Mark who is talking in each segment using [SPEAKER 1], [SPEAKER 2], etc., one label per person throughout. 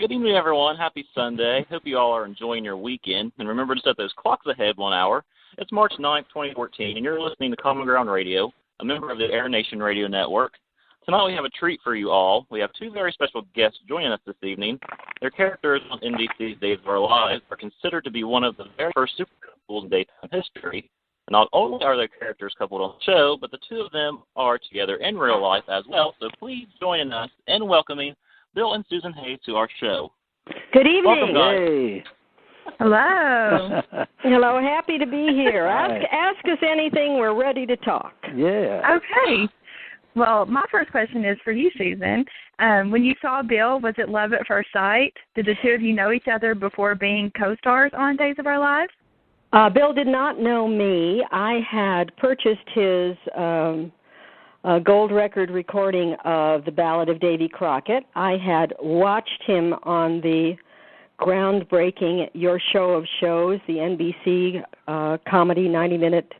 [SPEAKER 1] Good evening, everyone. Happy Sunday. Hope you all are enjoying your weekend. And remember to set those clocks ahead 1 hour. It's March 9th, 2014, and you're listening to Common Ground Radio, a member of the Air Nation Radio Network. Tonight we have a treat for you all. We have two very special guests joining us this evening. Their characters on NBC's Days of Our Lives are considered to be one of the very first super couples in daytime history. And not only are their characters coupled on the show, but the two of them are together in real life as well. So please join us in welcoming Bill and SusanHayes to our show.
[SPEAKER 2] Good evening.
[SPEAKER 1] Welcome, guys.
[SPEAKER 3] Hey.
[SPEAKER 2] Hello. Hello, happy to be here.
[SPEAKER 3] Hi.
[SPEAKER 2] Ask us anything, we're ready to talk.
[SPEAKER 3] Yeah.
[SPEAKER 4] Okay. Well, my first question is for you, Susan. When you saw Bill, was it love at first sight? Did the two of you know each other before being co-stars on Days of Our Lives?
[SPEAKER 2] Bill did not know me. I had purchased his gold record recording of the Ballad of Davy Crockett. I had watched him on the groundbreaking Your Show of Shows, the NBC comedy 90-minute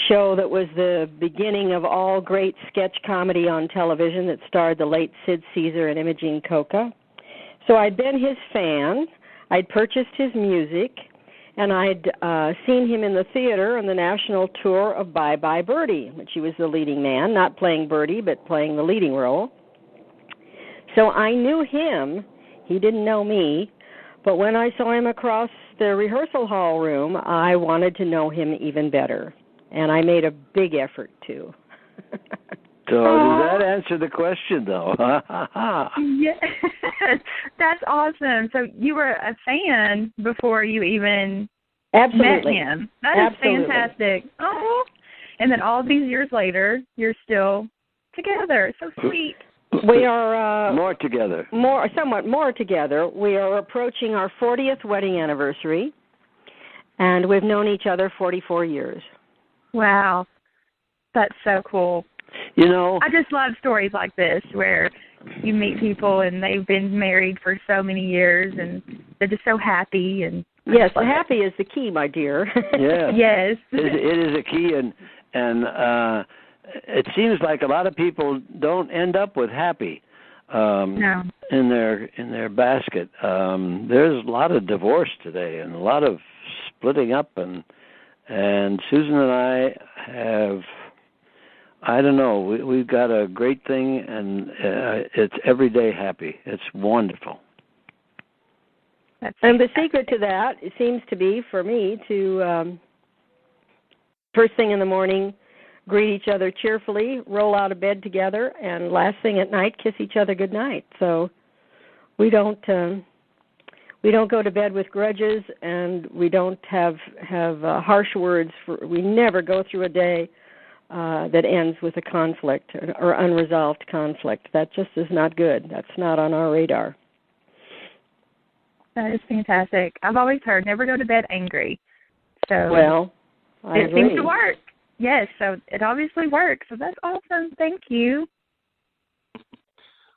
[SPEAKER 2] show that was the beginning of all great sketch comedy on television that starred the late Sid Caesar and Imogene Coca. So I'd been his fan. I'd purchased his music, and I'd seen him in the theater on the national tour of Bye Bye Birdie, which he was the leading man, not playing Birdie, but playing the leading role. So I knew him. He didn't know me. But when I saw him across the rehearsal hall room, I wanted to know him even better. And I made a big effort to.
[SPEAKER 3] So does that answer the question, though?
[SPEAKER 4] Yes. That's awesome. So you were a fan before you even
[SPEAKER 2] Absolutely.
[SPEAKER 4] met him. That
[SPEAKER 2] Absolutely.
[SPEAKER 4] is fantastic. Oh. And then all these years later, you're still together. So sweet.
[SPEAKER 2] We are
[SPEAKER 3] more together.
[SPEAKER 2] Somewhat more together. We are approaching our 40th wedding anniversary, and we've known each other 44 years.
[SPEAKER 4] Wow. That's so cool.
[SPEAKER 3] You know,
[SPEAKER 4] I just love stories like this where you meet people and they've been married for so many years and they're just so happy. And
[SPEAKER 2] yes, happy is the key, my dear.
[SPEAKER 3] yeah.
[SPEAKER 4] Yes.
[SPEAKER 3] It is a key, and it seems like a lot of people don't end up with happy
[SPEAKER 4] No.
[SPEAKER 3] in their basket. There's a lot of divorce today and a lot of splitting up, and Susan and I have, I don't know, we've got a great thing, and it's everyday happy. It's wonderful.
[SPEAKER 2] And the secret to that, it seems to be, for me, to first thing in the morning, greet each other cheerfully, roll out of bed together, and last thing at night, kiss each other goodnight. So we don't go to bed with grudges, and we don't have harsh words. We never go through a day that ends with a conflict or unresolved conflict. That just is not good. That's not on our radar.
[SPEAKER 4] That is fantastic. I've always heard never go to bed angry. So
[SPEAKER 2] well, I
[SPEAKER 4] it
[SPEAKER 2] agree.
[SPEAKER 4] seems to work. Yes, so it obviously works. So that's awesome. Thank you.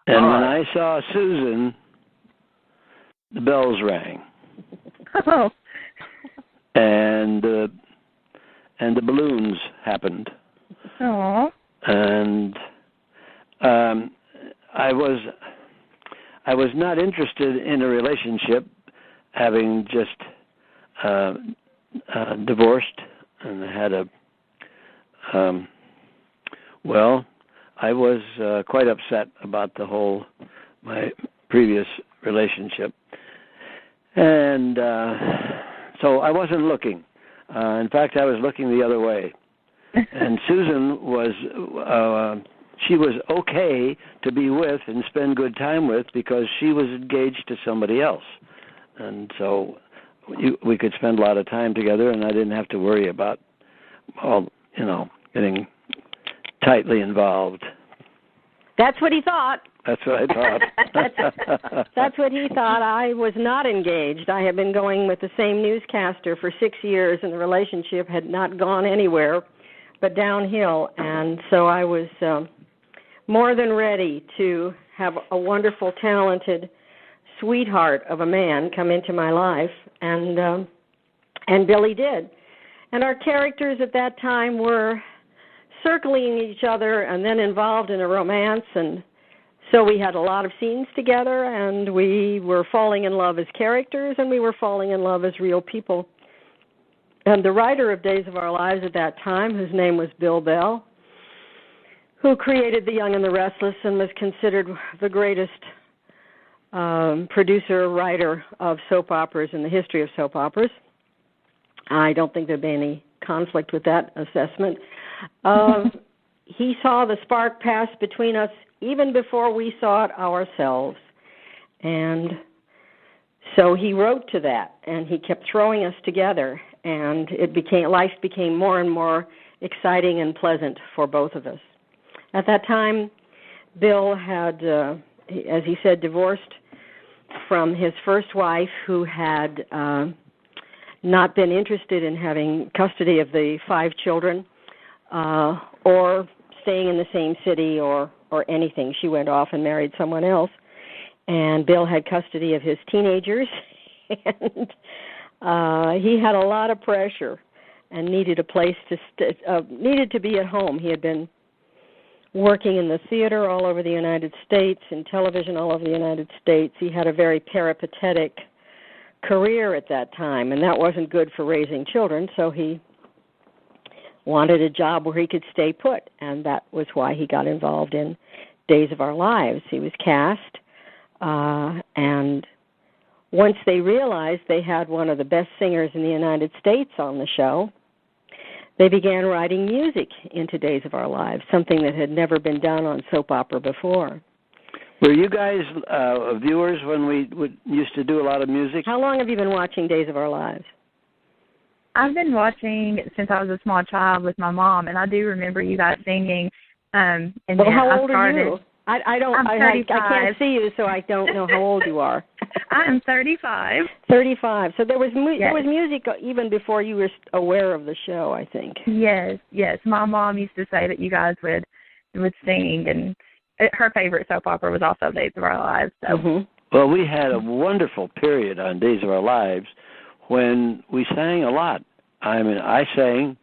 [SPEAKER 3] And when I saw Susan, the bells rang.
[SPEAKER 4] Oh.
[SPEAKER 3] And the balloons happened.
[SPEAKER 4] Oh.
[SPEAKER 3] And I was not interested in a relationship, having just divorced and had I was quite upset about my previous relationship. And so I wasn't looking. In fact, I was looking the other way. And Susan she was okay to be with and spend good time with because she was engaged to somebody else. And so we could spend a lot of time together, and I didn't have to worry about getting tightly involved.
[SPEAKER 2] That's what he thought.
[SPEAKER 3] That's what I thought.
[SPEAKER 2] That's what he thought. I was not engaged. I had been going with the same newscaster for 6 years, and the relationship had not gone anywhere but downhill. And so I was more than ready to have a wonderful, talented sweetheart of a man come into my life, and Billy did. And our characters at that time were circling each other and then involved in a romance, and So we had a lot of scenes together, and we were falling in love as characters, and we were falling in love as real people. And the writer of Days of Our Lives at that time, whose name was Bill Bell, who created The Young and the Restless and was considered the greatest producer, writer of soap operas in the history of soap operas. I don't think there'd be any conflict with that assessment. He saw the spark pass between us even before we saw it ourselves. And so he wrote to that, and he kept throwing us together, and life became more and more exciting and pleasant for both of us. At that time, Bill had, as he said, divorced from his first wife, who had not been interested in having custody of the 5 children or staying in the same city or anything. She went off and married someone else, and Bill had custody of his teenagers, and he had a lot of pressure and needed a place to needed to be at home. He had been working in the theater all over the United States, in television all over the United States. He had a very peripatetic career at that time, and that wasn't good for raising children, so he wanted a job where he could stay put, and that was why he got involved in Days of Our Lives. He was cast, and once they realized they had one of the best singers in the United States on the show, they began writing music into Days of Our Lives, something that had never been done on soap opera before.
[SPEAKER 3] Were you guys viewers when we used to do a lot of music?
[SPEAKER 2] How long have you been watching Days of Our Lives?
[SPEAKER 4] I've been watching since I was a small child with my mom, and I do remember you guys singing. And
[SPEAKER 2] well, how old are you? I can't see you, so I don't know how old you are.
[SPEAKER 4] I'm 35.
[SPEAKER 2] 35. So there was music even before you were aware of the show, I think.
[SPEAKER 4] Yes. My mom used to say that you guys would sing, and her favorite soap opera was also Days of Our Lives. So.
[SPEAKER 2] Mm-hmm.
[SPEAKER 3] Well, we had a wonderful period on Days of Our Lives when we sang a lot. I mean, I sang,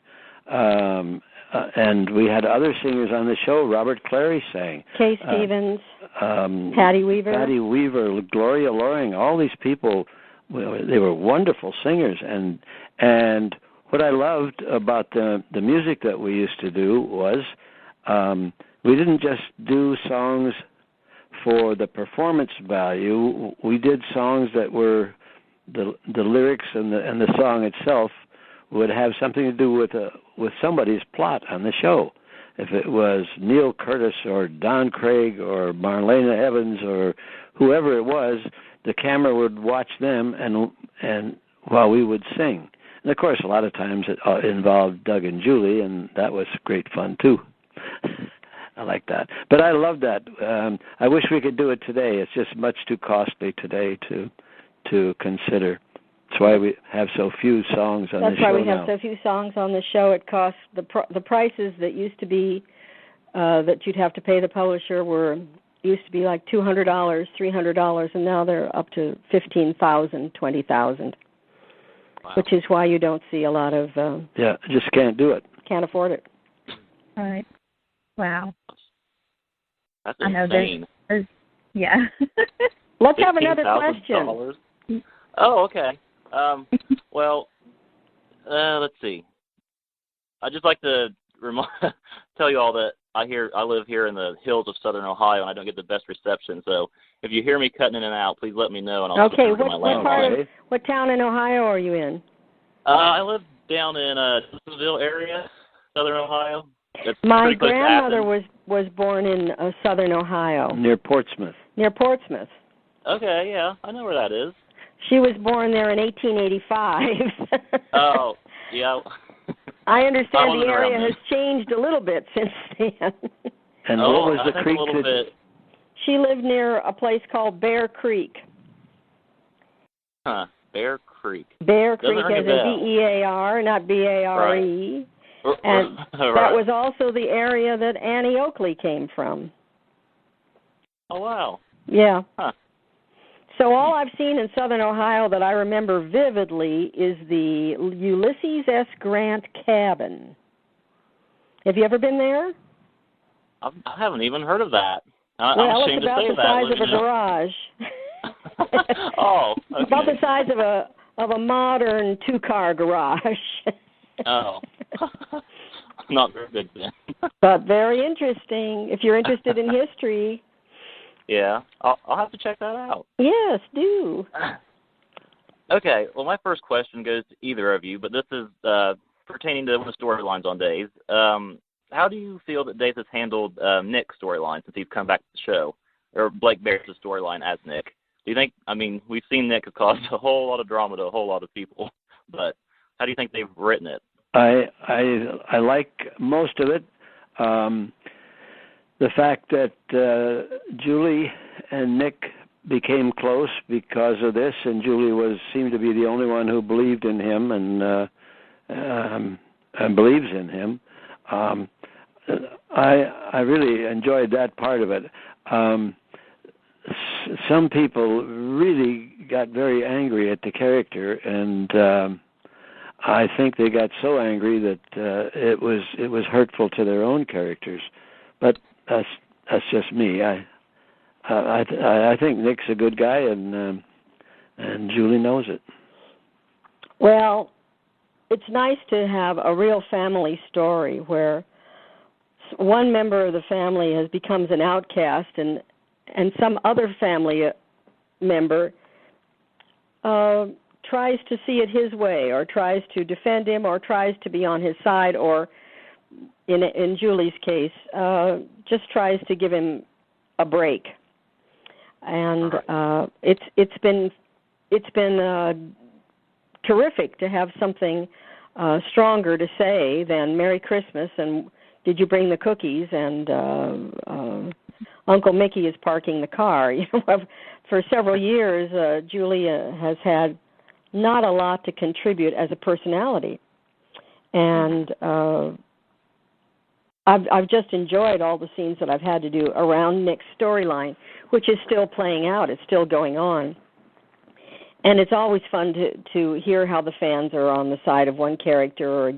[SPEAKER 3] and we had other singers on the show. Robert Clary sang.
[SPEAKER 2] Kay Stevens, Patty Weaver,
[SPEAKER 3] Gloria Loring, all these people, they were wonderful singers. And what I loved about the music that we used to do was we didn't just do songs for the performance value. We did songs that were the lyrics and the song itself would have something to do with somebody's plot on the show. If it was Neil Curtis or Don Craig or Marlena Evans or whoever it was, the camera would watch them and while we would sing. And of course, a lot of times it involved Doug and Julie, and that was great fun too. I like that. But I love that. I wish we could do it today. It's just much too costly today to consider. That's why we have so few songs on the show now.
[SPEAKER 2] That's why we have so few songs on the show. It costs the prices that used to be that you'd have to pay the publisher used to be like $200, $300, and now they're up to $15,000, $20,000. Wow. Which is why you don't see a lot of.
[SPEAKER 3] Just can't do it.
[SPEAKER 2] Can't afford it.
[SPEAKER 4] All right. Wow.
[SPEAKER 1] That's insane.
[SPEAKER 4] There's yeah.
[SPEAKER 2] Let's have another question.
[SPEAKER 1] Oh, okay. Well, let's see. I'd just like to tell you all that I live here in the hills of southern Ohio, and I don't get the best reception. So if you hear me cutting in and out, please let me know, and I'll
[SPEAKER 2] okay. What town in Ohio are you in?
[SPEAKER 1] I live down in Jacksonville area, southern Ohio.
[SPEAKER 2] My grandmother was born in southern Ohio.
[SPEAKER 3] Near Portsmouth.
[SPEAKER 2] Near Portsmouth.
[SPEAKER 1] Okay, yeah, I know where that is.
[SPEAKER 2] She was born there in 1885.
[SPEAKER 1] Oh, yeah.
[SPEAKER 2] I understand the area has changed a little bit since then.
[SPEAKER 3] And what was the creek?
[SPEAKER 2] She lived near a place called Bear Creek.
[SPEAKER 1] Huh, Bear Creek.
[SPEAKER 2] Bear Creek as in B-E-A-R, not B-A-R-E. Right. And that was also the area that Annie Oakley came from.
[SPEAKER 1] Oh, wow.
[SPEAKER 2] Yeah.
[SPEAKER 1] Huh.
[SPEAKER 2] So all I've seen in southern Ohio that I remember vividly is the Ulysses S. Grant cabin. Have you ever been there?
[SPEAKER 1] I haven't even heard of that. I'm
[SPEAKER 2] well,
[SPEAKER 1] ashamed
[SPEAKER 2] it's about
[SPEAKER 1] to say
[SPEAKER 2] the
[SPEAKER 1] that.
[SPEAKER 2] size of a garage.
[SPEAKER 1] Oh, okay.
[SPEAKER 2] About the size of a modern 2-car garage.
[SPEAKER 1] Oh. Not very good then.
[SPEAKER 2] But very interesting. If you're interested in history.
[SPEAKER 1] Yeah, I'll have to check that out.
[SPEAKER 2] Yes, do.
[SPEAKER 1] Okay, well, my first question goes to either of you, but this is pertaining to one of the storylines on Days. How do you feel that Days has handled Nick's storyline since he's come back to the show, or Blake Barrett's storyline as Nick? Do you think, I mean, we've seen Nick has caused a whole lot of drama to a whole lot of people, but how do you think they've written it?
[SPEAKER 3] I like most of it. The fact that Julie and Nick became close because of this, and Julie seemed to be the only one who believed in him and believes in him. I really enjoyed that part of it. Some people really got very angry at the character, and I think they got so angry that it was hurtful to their own characters. But that's just me. I think Nick's a good guy, and Julie knows it.
[SPEAKER 2] Well, it's nice to have a real family story where one member of the family becomes an outcast, and some other family member tries to see it his way, or tries to defend him, or tries to be on his side, or in Julie's case, just tries to give him a break. And it's been terrific to have something stronger to say than Merry Christmas and did you bring the cookies and Uncle Mickey is parking the car. You know, for several years, Julia has had not a lot to contribute as a personality, and I've just enjoyed all the scenes that I've had to do around Nick's storyline, which is still playing out. It's still going on. And it's always fun to hear how the fans are on the side of one character or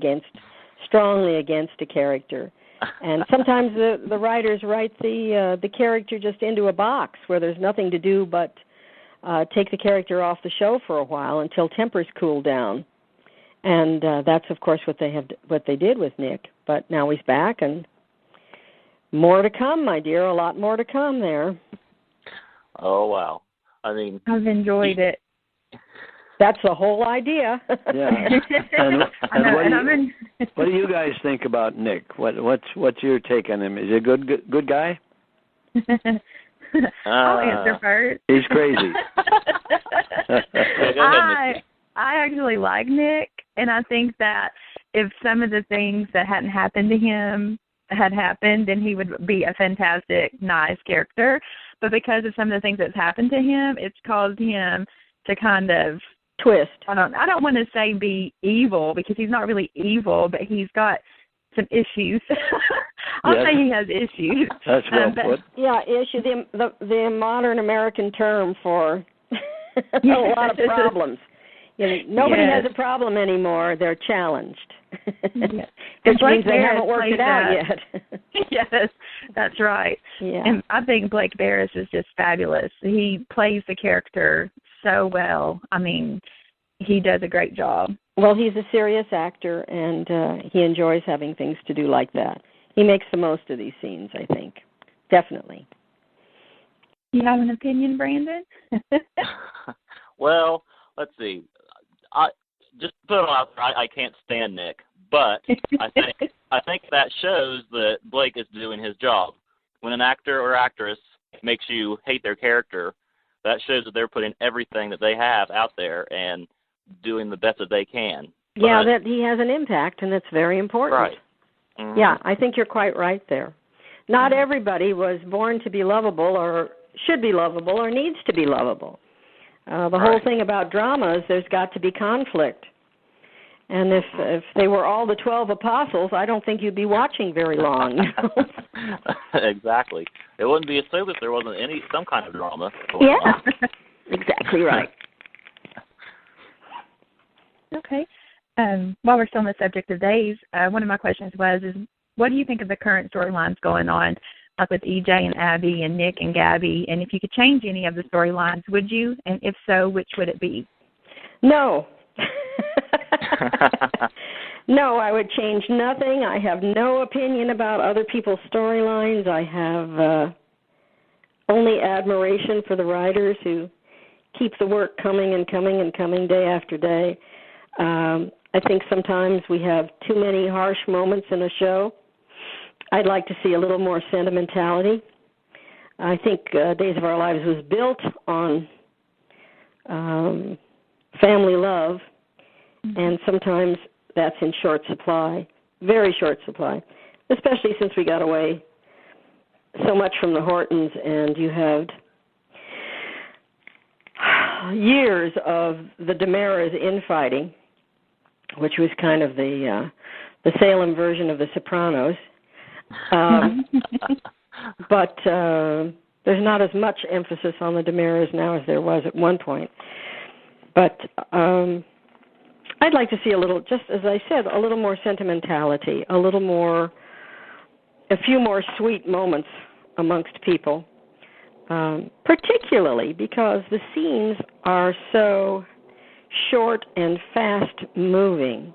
[SPEAKER 2] strongly against a character. And sometimes the writers write the character just into a box where there's nothing to do but take the character off the show for a while until tempers cool down. And that's, of course, what they did with Nick. But now he's back, and more to come, my dear. A lot more to come there.
[SPEAKER 1] Oh, wow. I mean,
[SPEAKER 4] I've enjoyed it.
[SPEAKER 2] That's the whole idea.
[SPEAKER 3] Yeah. What do you guys think about Nick? What's your take on him? Is he a good guy?
[SPEAKER 4] I'll answer first.
[SPEAKER 3] He's crazy.
[SPEAKER 4] I actually like Nick, and I think that if some of the things that hadn't happened to him had happened, then he would be a fantastic, nice character. But because of some of the things that's happened to him, it's caused him to kind of
[SPEAKER 2] twist.
[SPEAKER 4] I don't want to say be evil, because he's not really evil, but he's got some issues. I'll say he has issues.
[SPEAKER 3] That's well put.
[SPEAKER 2] Yeah, issue, the modern American term for a lot of problems. You know, nobody has a problem anymore. They're challenged. Which means they haven't worked it out yet.
[SPEAKER 4] Yes, that's right.
[SPEAKER 2] Yeah.
[SPEAKER 4] And I think Blake Barris is just fabulous. He plays the character so well. I mean, he does a great job.
[SPEAKER 2] Well, he's a serious actor, and he enjoys having things to do like that. He makes the most of these scenes, I think. Definitely.
[SPEAKER 4] You have an opinion, Brandon?
[SPEAKER 1] Well, let's see. I just put it out there, I can't stand Nick, but I think that shows that Blake is doing his job. When an actor or actress makes you hate their character, that shows that they're putting everything that they have out there and doing the best that they can.
[SPEAKER 2] Yeah, that he has an impact, and that's very important.
[SPEAKER 1] Right. Mm-hmm.
[SPEAKER 2] Yeah, I think you're quite right there. Not everybody was born to be lovable or should be lovable or needs to be lovable. The whole thing about drama is there's got to be conflict. And if they were all the 12 apostles, I don't think you'd be watching very long.
[SPEAKER 1] Exactly. It wouldn't be a soap if there wasn't some kind of drama.
[SPEAKER 2] Yeah, exactly right.
[SPEAKER 4] Okay. While we're still on the subject of days, one of my questions is what do you think of the current storylines going on like with EJ and Abby and Nick and Gabby? And if you could change any of the storylines, would you? And if so, which would it be?
[SPEAKER 2] No. No, I would change nothing. I have no opinion about other people's storylines. I have only admiration for the writers who keep the work coming and coming and coming day after day. I think sometimes we have too many harsh moments in a show. I'd like to see a little more sentimentality. I think Days of Our Lives was built on family love, and sometimes that's in short supply, very short supply, especially since we got away so much from the Hortons, and you had years of the Damaras infighting, which was kind of the Salem version of The Sopranos. But there's not as much emphasis on the Damaras now as there was at one point. But I'd like to see a little, just as I said, a little more sentimentality, a few more sweet moments amongst people, particularly because the scenes are so short and fast-moving.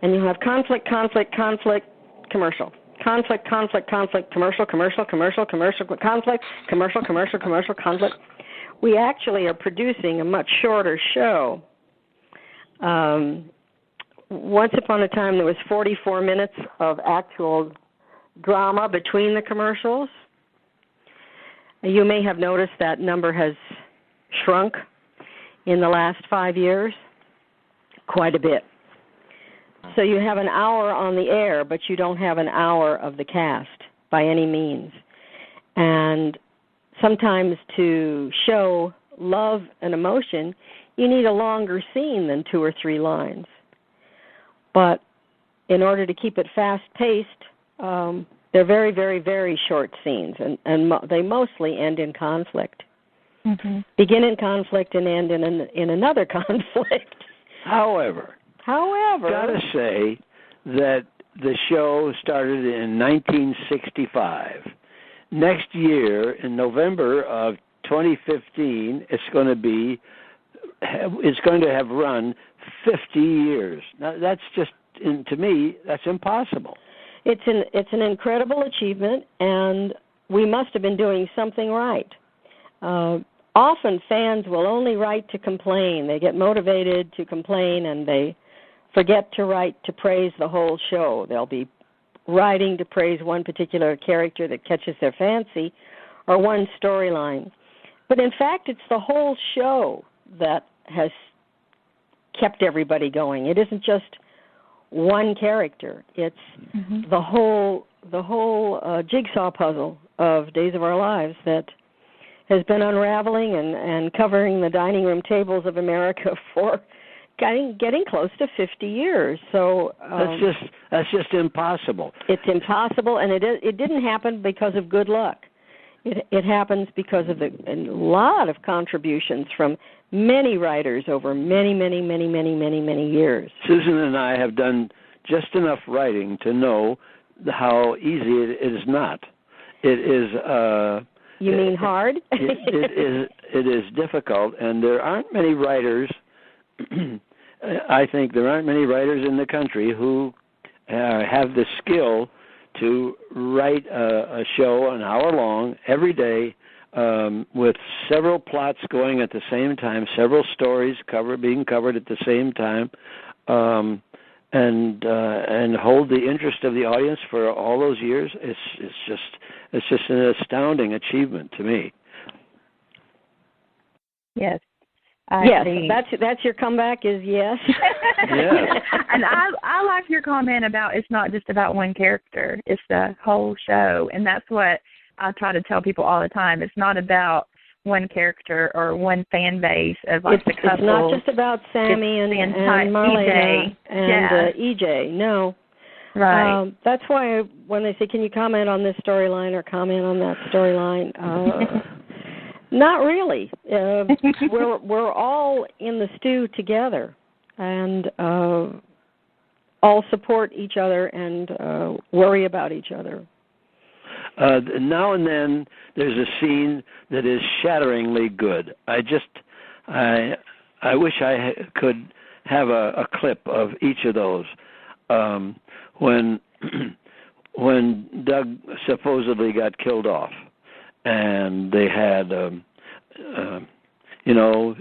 [SPEAKER 2] And you have conflict, conflict, conflict, commercial. Conflict, conflict, conflict, commercial, commercial, commercial, commercial, conflict, commercial, commercial, commercial, conflict. We actually are producing a much shorter show. Once upon a time, there was 44 minutes of actual drama between the commercials. You may have noticed that number has shrunk in the last 5 years quite a bit. So you have an hour on the air, but you don't have an hour of the cast by any means. And sometimes to show love and emotion, you need a longer scene than 2 or 3 lines. But in order to keep it fast-paced, they're very, very, very short scenes, and they mostly end in conflict. Mm-hmm. Begin in conflict and end in another conflict.
[SPEAKER 3] However, gotta say that the show started in 1965. Next year, in November of 2015, it's going to have run 50 years. Now, that's just, to me, that's impossible.
[SPEAKER 2] It's an incredible achievement, and we must have been doing something right. Often fans will only write to complain. They get motivated to complain, and they forget to write to praise the whole show. They'll be writing to praise one particular character that catches their fancy or one storyline. But in fact, it's the whole show that has kept everybody going. It isn't just one character. It's the whole jigsaw puzzle of Days of Our Lives that has been unraveling and covering the dining room tables of America for getting close to 50 years. So
[SPEAKER 3] that's just impossible.
[SPEAKER 2] It's impossible, and it didn't happen because of good luck. It happens because of a lot of contributions from many writers over many, many, many, many, many, many years.
[SPEAKER 3] Susan and I have done just enough writing to know how easy it is not. It is.
[SPEAKER 2] You mean hard?
[SPEAKER 3] It is difficult, and there aren't many writers. I think there aren't many writers in the country who have the skill to write a show an hour long every day with several plots going at the same time, several stories being covered at the same time, and hold the interest of the audience for all those years. It's just an astounding achievement to me.
[SPEAKER 4] Yes.
[SPEAKER 2] Yes, that's your comeback is yes.
[SPEAKER 3] Yes.
[SPEAKER 4] And I like your comment about it's not just about one character. It's the whole show. And that's what I try to tell people all the time. It's not about one character or one fan base of like the couple.
[SPEAKER 2] It's not just about Sammy and Marlena and EJ. No.
[SPEAKER 4] Right.
[SPEAKER 2] That's why when they say, can you comment on this storyline or comment on that storyline, not really. We're all in the stew together, and all support each other and worry about each other.
[SPEAKER 3] Now and then there's a scene that is shatteringly good. I wish I could have a clip of each of those. When Doug supposedly got killed off, and they had,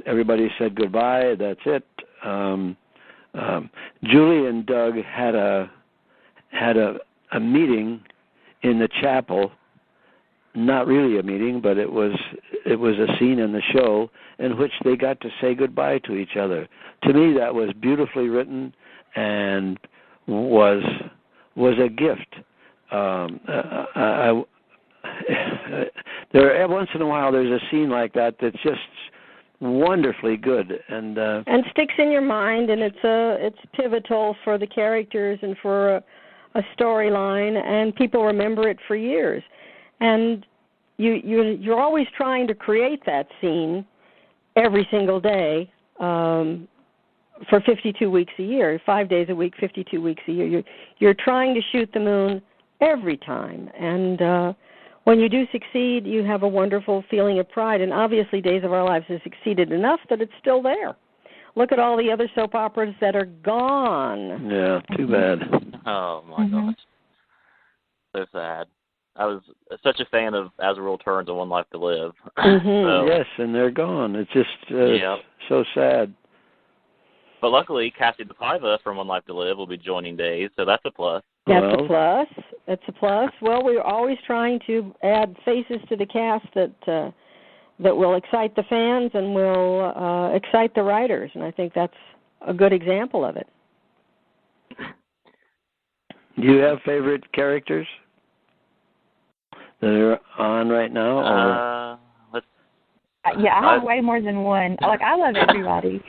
[SPEAKER 3] everybody said goodbye. That's it. Julie and Doug had a meeting in the chapel. Not really a meeting, but it was a scene in the show in which they got to say goodbye to each other. To me, that was beautifully written and was a gift. Once in a while there's a scene like that that's just wonderfully good and
[SPEAKER 2] sticks in your mind, and it's pivotal for the characters and for a storyline, and people remember it for years. And you're always trying to create that scene every single day for 52 weeks a year, 5 days a week, 52 weeks a year. You're trying to shoot the moon every time, and when you do succeed, you have a wonderful feeling of pride. And obviously, Days of Our Lives has succeeded enough that it's still there. Look at all the other soap operas that are gone.
[SPEAKER 3] Yeah, too bad.
[SPEAKER 1] Oh my gosh, so sad. I was such a fan of As the World Turns and One Life to Live. So,
[SPEAKER 3] yes, and they're gone. It's just so sad.
[SPEAKER 1] But luckily, Cassie DePaiva from One Life to Live will be joining Days, so that's a plus.
[SPEAKER 2] That's a plus. That's a plus. Well, we're always trying to add faces to the cast that will excite the fans and will excite the writers, and I think that's a good example of it.
[SPEAKER 3] Do you have favorite characters that are on right now?
[SPEAKER 4] Yeah, I have way more than one. I love everybody.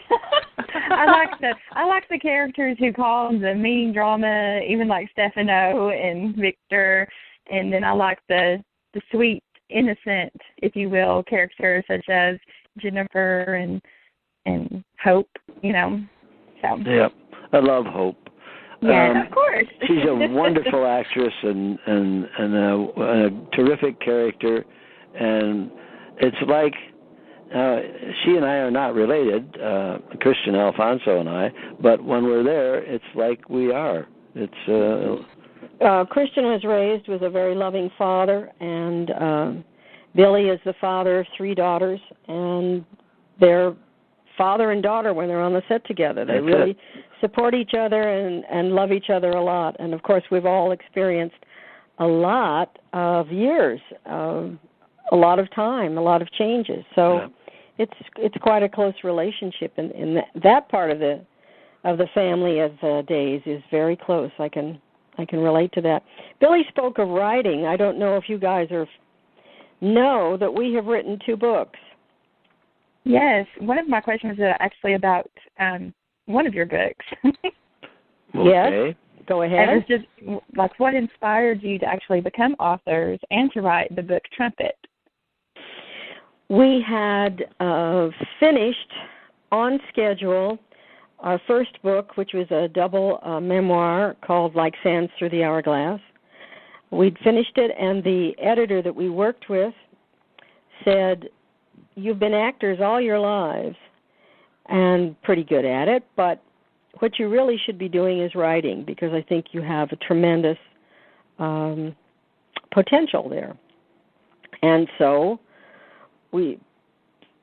[SPEAKER 4] I like the characters who cause the meeting drama, even like Stefano and Victor, and then I like the sweet, innocent, if you will, characters such as Jennifer and Hope. So.
[SPEAKER 3] Yeah, I love Hope.
[SPEAKER 4] Yeah, of course.
[SPEAKER 3] She's a wonderful actress and a terrific character, and it's like. She and I are not related, Christian Alfonso and I, but when we're there, it's like we are. It's
[SPEAKER 2] Christian was raised with a very loving father, and Billy is the father of 3 daughters, and they're father and daughter when they're on the set together. They really support each other and love each other a lot. And, of course, we've all experienced a lot of years, a lot of time, a lot of changes. So it's quite a close relationship, and that part of the family of Days is very close. I can relate to that. Billy spoke of writing. I don't know if you guys know that we have written 2 books.
[SPEAKER 4] Yes, one of my questions is actually about one of your books.
[SPEAKER 2] Yes, go ahead.
[SPEAKER 4] And it's just what inspired you to actually become authors and to write the book Trumpet?
[SPEAKER 2] We had finished on schedule our first book, which was a double memoir called Like Sands Through the Hourglass. We'd finished it, and the editor that we worked with said, "You've been actors all your lives and pretty good at it, but what you really should be doing is writing, because I think you have a tremendous potential there." And so we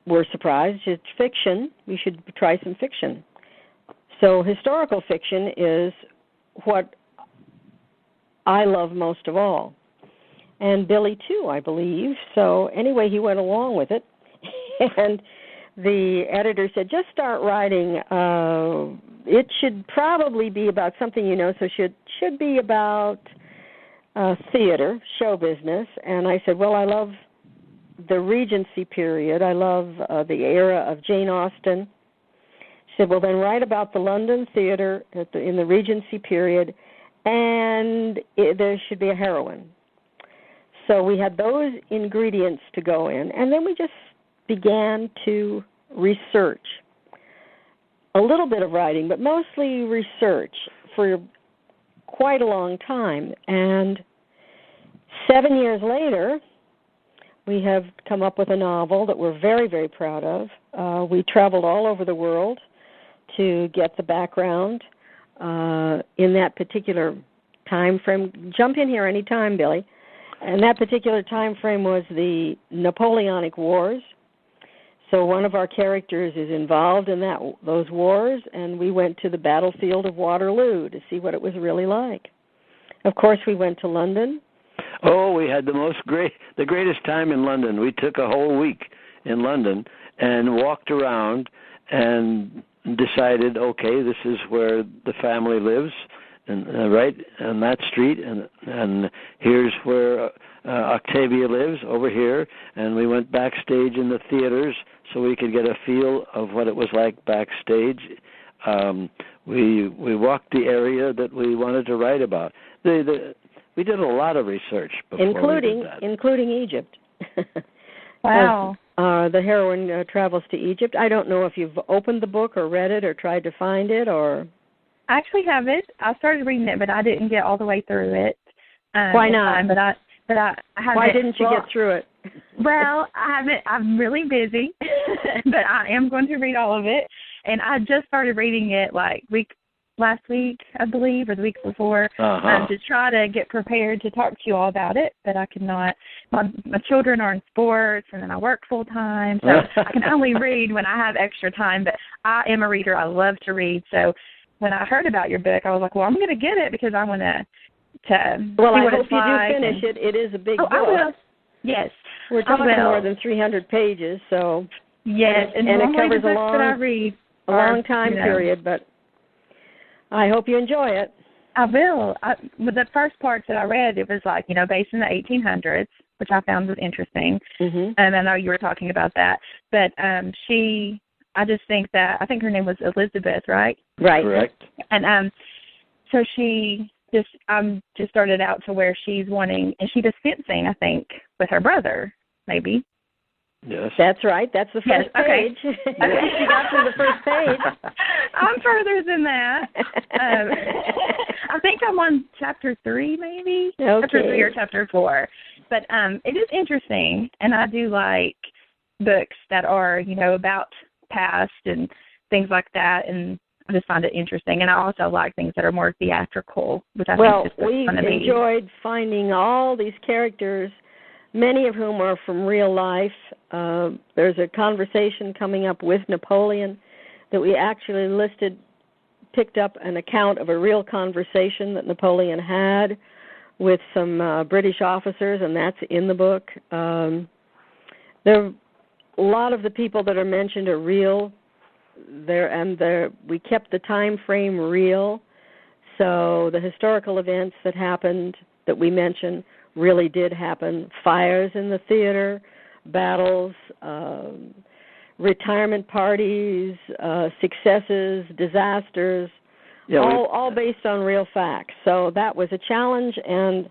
[SPEAKER 2] were surprised. It's fiction. We should try some fiction. So historical fiction is what I love most of all. And Billy, too, I believe. So anyway, he went along with it. And the editor said, just start writing. It should probably be about something you know, so should be about theater, show business. And I said, well, I love the Regency period. I love the era of Jane Austen. She said, well, then write about the London theater in the Regency period, and there should be a heroine. So we had those ingredients to go in, and then we just began to research. A little bit of writing, but mostly research for quite a long time. And 7 years later, we have come up with a novel that we're very, very proud of. We traveled all over the world to get the background in that particular time frame. Jump in here any time, Billy. And that particular time frame was the Napoleonic Wars. So one of our characters is involved in those wars, and we went to the battlefield of Waterloo to see what it was really like. Of course, we went to London.
[SPEAKER 3] Oh, we had the greatest time in London. We took a whole week in London and walked around and decided, okay, this is where the family lives, and right on that street, and here's where Octavia lives over here. And we went backstage in the theaters so we could get a feel of what it was like backstage. We walked the area that we wanted to write about. We did a lot of research before
[SPEAKER 2] including Egypt.
[SPEAKER 4] Wow.
[SPEAKER 2] The heroine travels to Egypt. I don't know if you've opened the book or read it or tried to find it or.
[SPEAKER 4] I actually have it. I started reading it, but I didn't get all the way through it.
[SPEAKER 2] Why not?
[SPEAKER 4] But I haven't.
[SPEAKER 2] Why didn't you get through it?
[SPEAKER 4] Well, I haven't. I'm really busy, but I am going to read all of it. And I just started reading it last week, I believe, or the week before, to try to get prepared to talk to you all about it, but I could not. My children are in sports, and then I work full time, so I can only read when I have extra time, but I am a reader. I love to read, so when I heard about your book, I was like, well, I'm going to get it because I want to
[SPEAKER 2] well,
[SPEAKER 4] see
[SPEAKER 2] I
[SPEAKER 4] what
[SPEAKER 2] hope
[SPEAKER 4] it's
[SPEAKER 2] you
[SPEAKER 4] like.
[SPEAKER 2] do finish it. It is a big book.
[SPEAKER 4] I will. Yes.
[SPEAKER 2] We're talking more than 300 pages, so.
[SPEAKER 4] Yes, and it covers
[SPEAKER 2] a long time period, but I hope you enjoy it.
[SPEAKER 4] I will. With the first parts that I read, it was based in the 1800s, which I found was interesting.
[SPEAKER 2] Mm-hmm.
[SPEAKER 4] And I know you were talking about that. But I just think I think her name was Elizabeth, right?
[SPEAKER 2] Right.
[SPEAKER 3] Correct.
[SPEAKER 4] And so she just started out to where she's wanting, and she does fencing, I think, with her brother, maybe.
[SPEAKER 3] Yes.
[SPEAKER 2] That's right. That's the first page.
[SPEAKER 4] Okay.
[SPEAKER 2] She got through the first page.
[SPEAKER 4] I'm further than that. I think I'm on chapter 3, maybe.
[SPEAKER 2] Okay.
[SPEAKER 4] Chapter 3 or chapter 4. But it is interesting, and I do like books that are, about past and things like that, and I just find it interesting. And I also like things that are more theatrical, which I think is fun to me.
[SPEAKER 2] We enjoyed finding all these characters, many of whom are from real life. There's a conversation coming up with Napoleon that we actually picked up an account of a real conversation that Napoleon had with some British officers, and that's in the book. A lot of the people that are mentioned are real. We kept the time frame real, so the historical events that happened that we mentioned really did happen. Fires in the theater, battles, retirement parties, successes, disasters, all based on real facts. So that was a challenge, and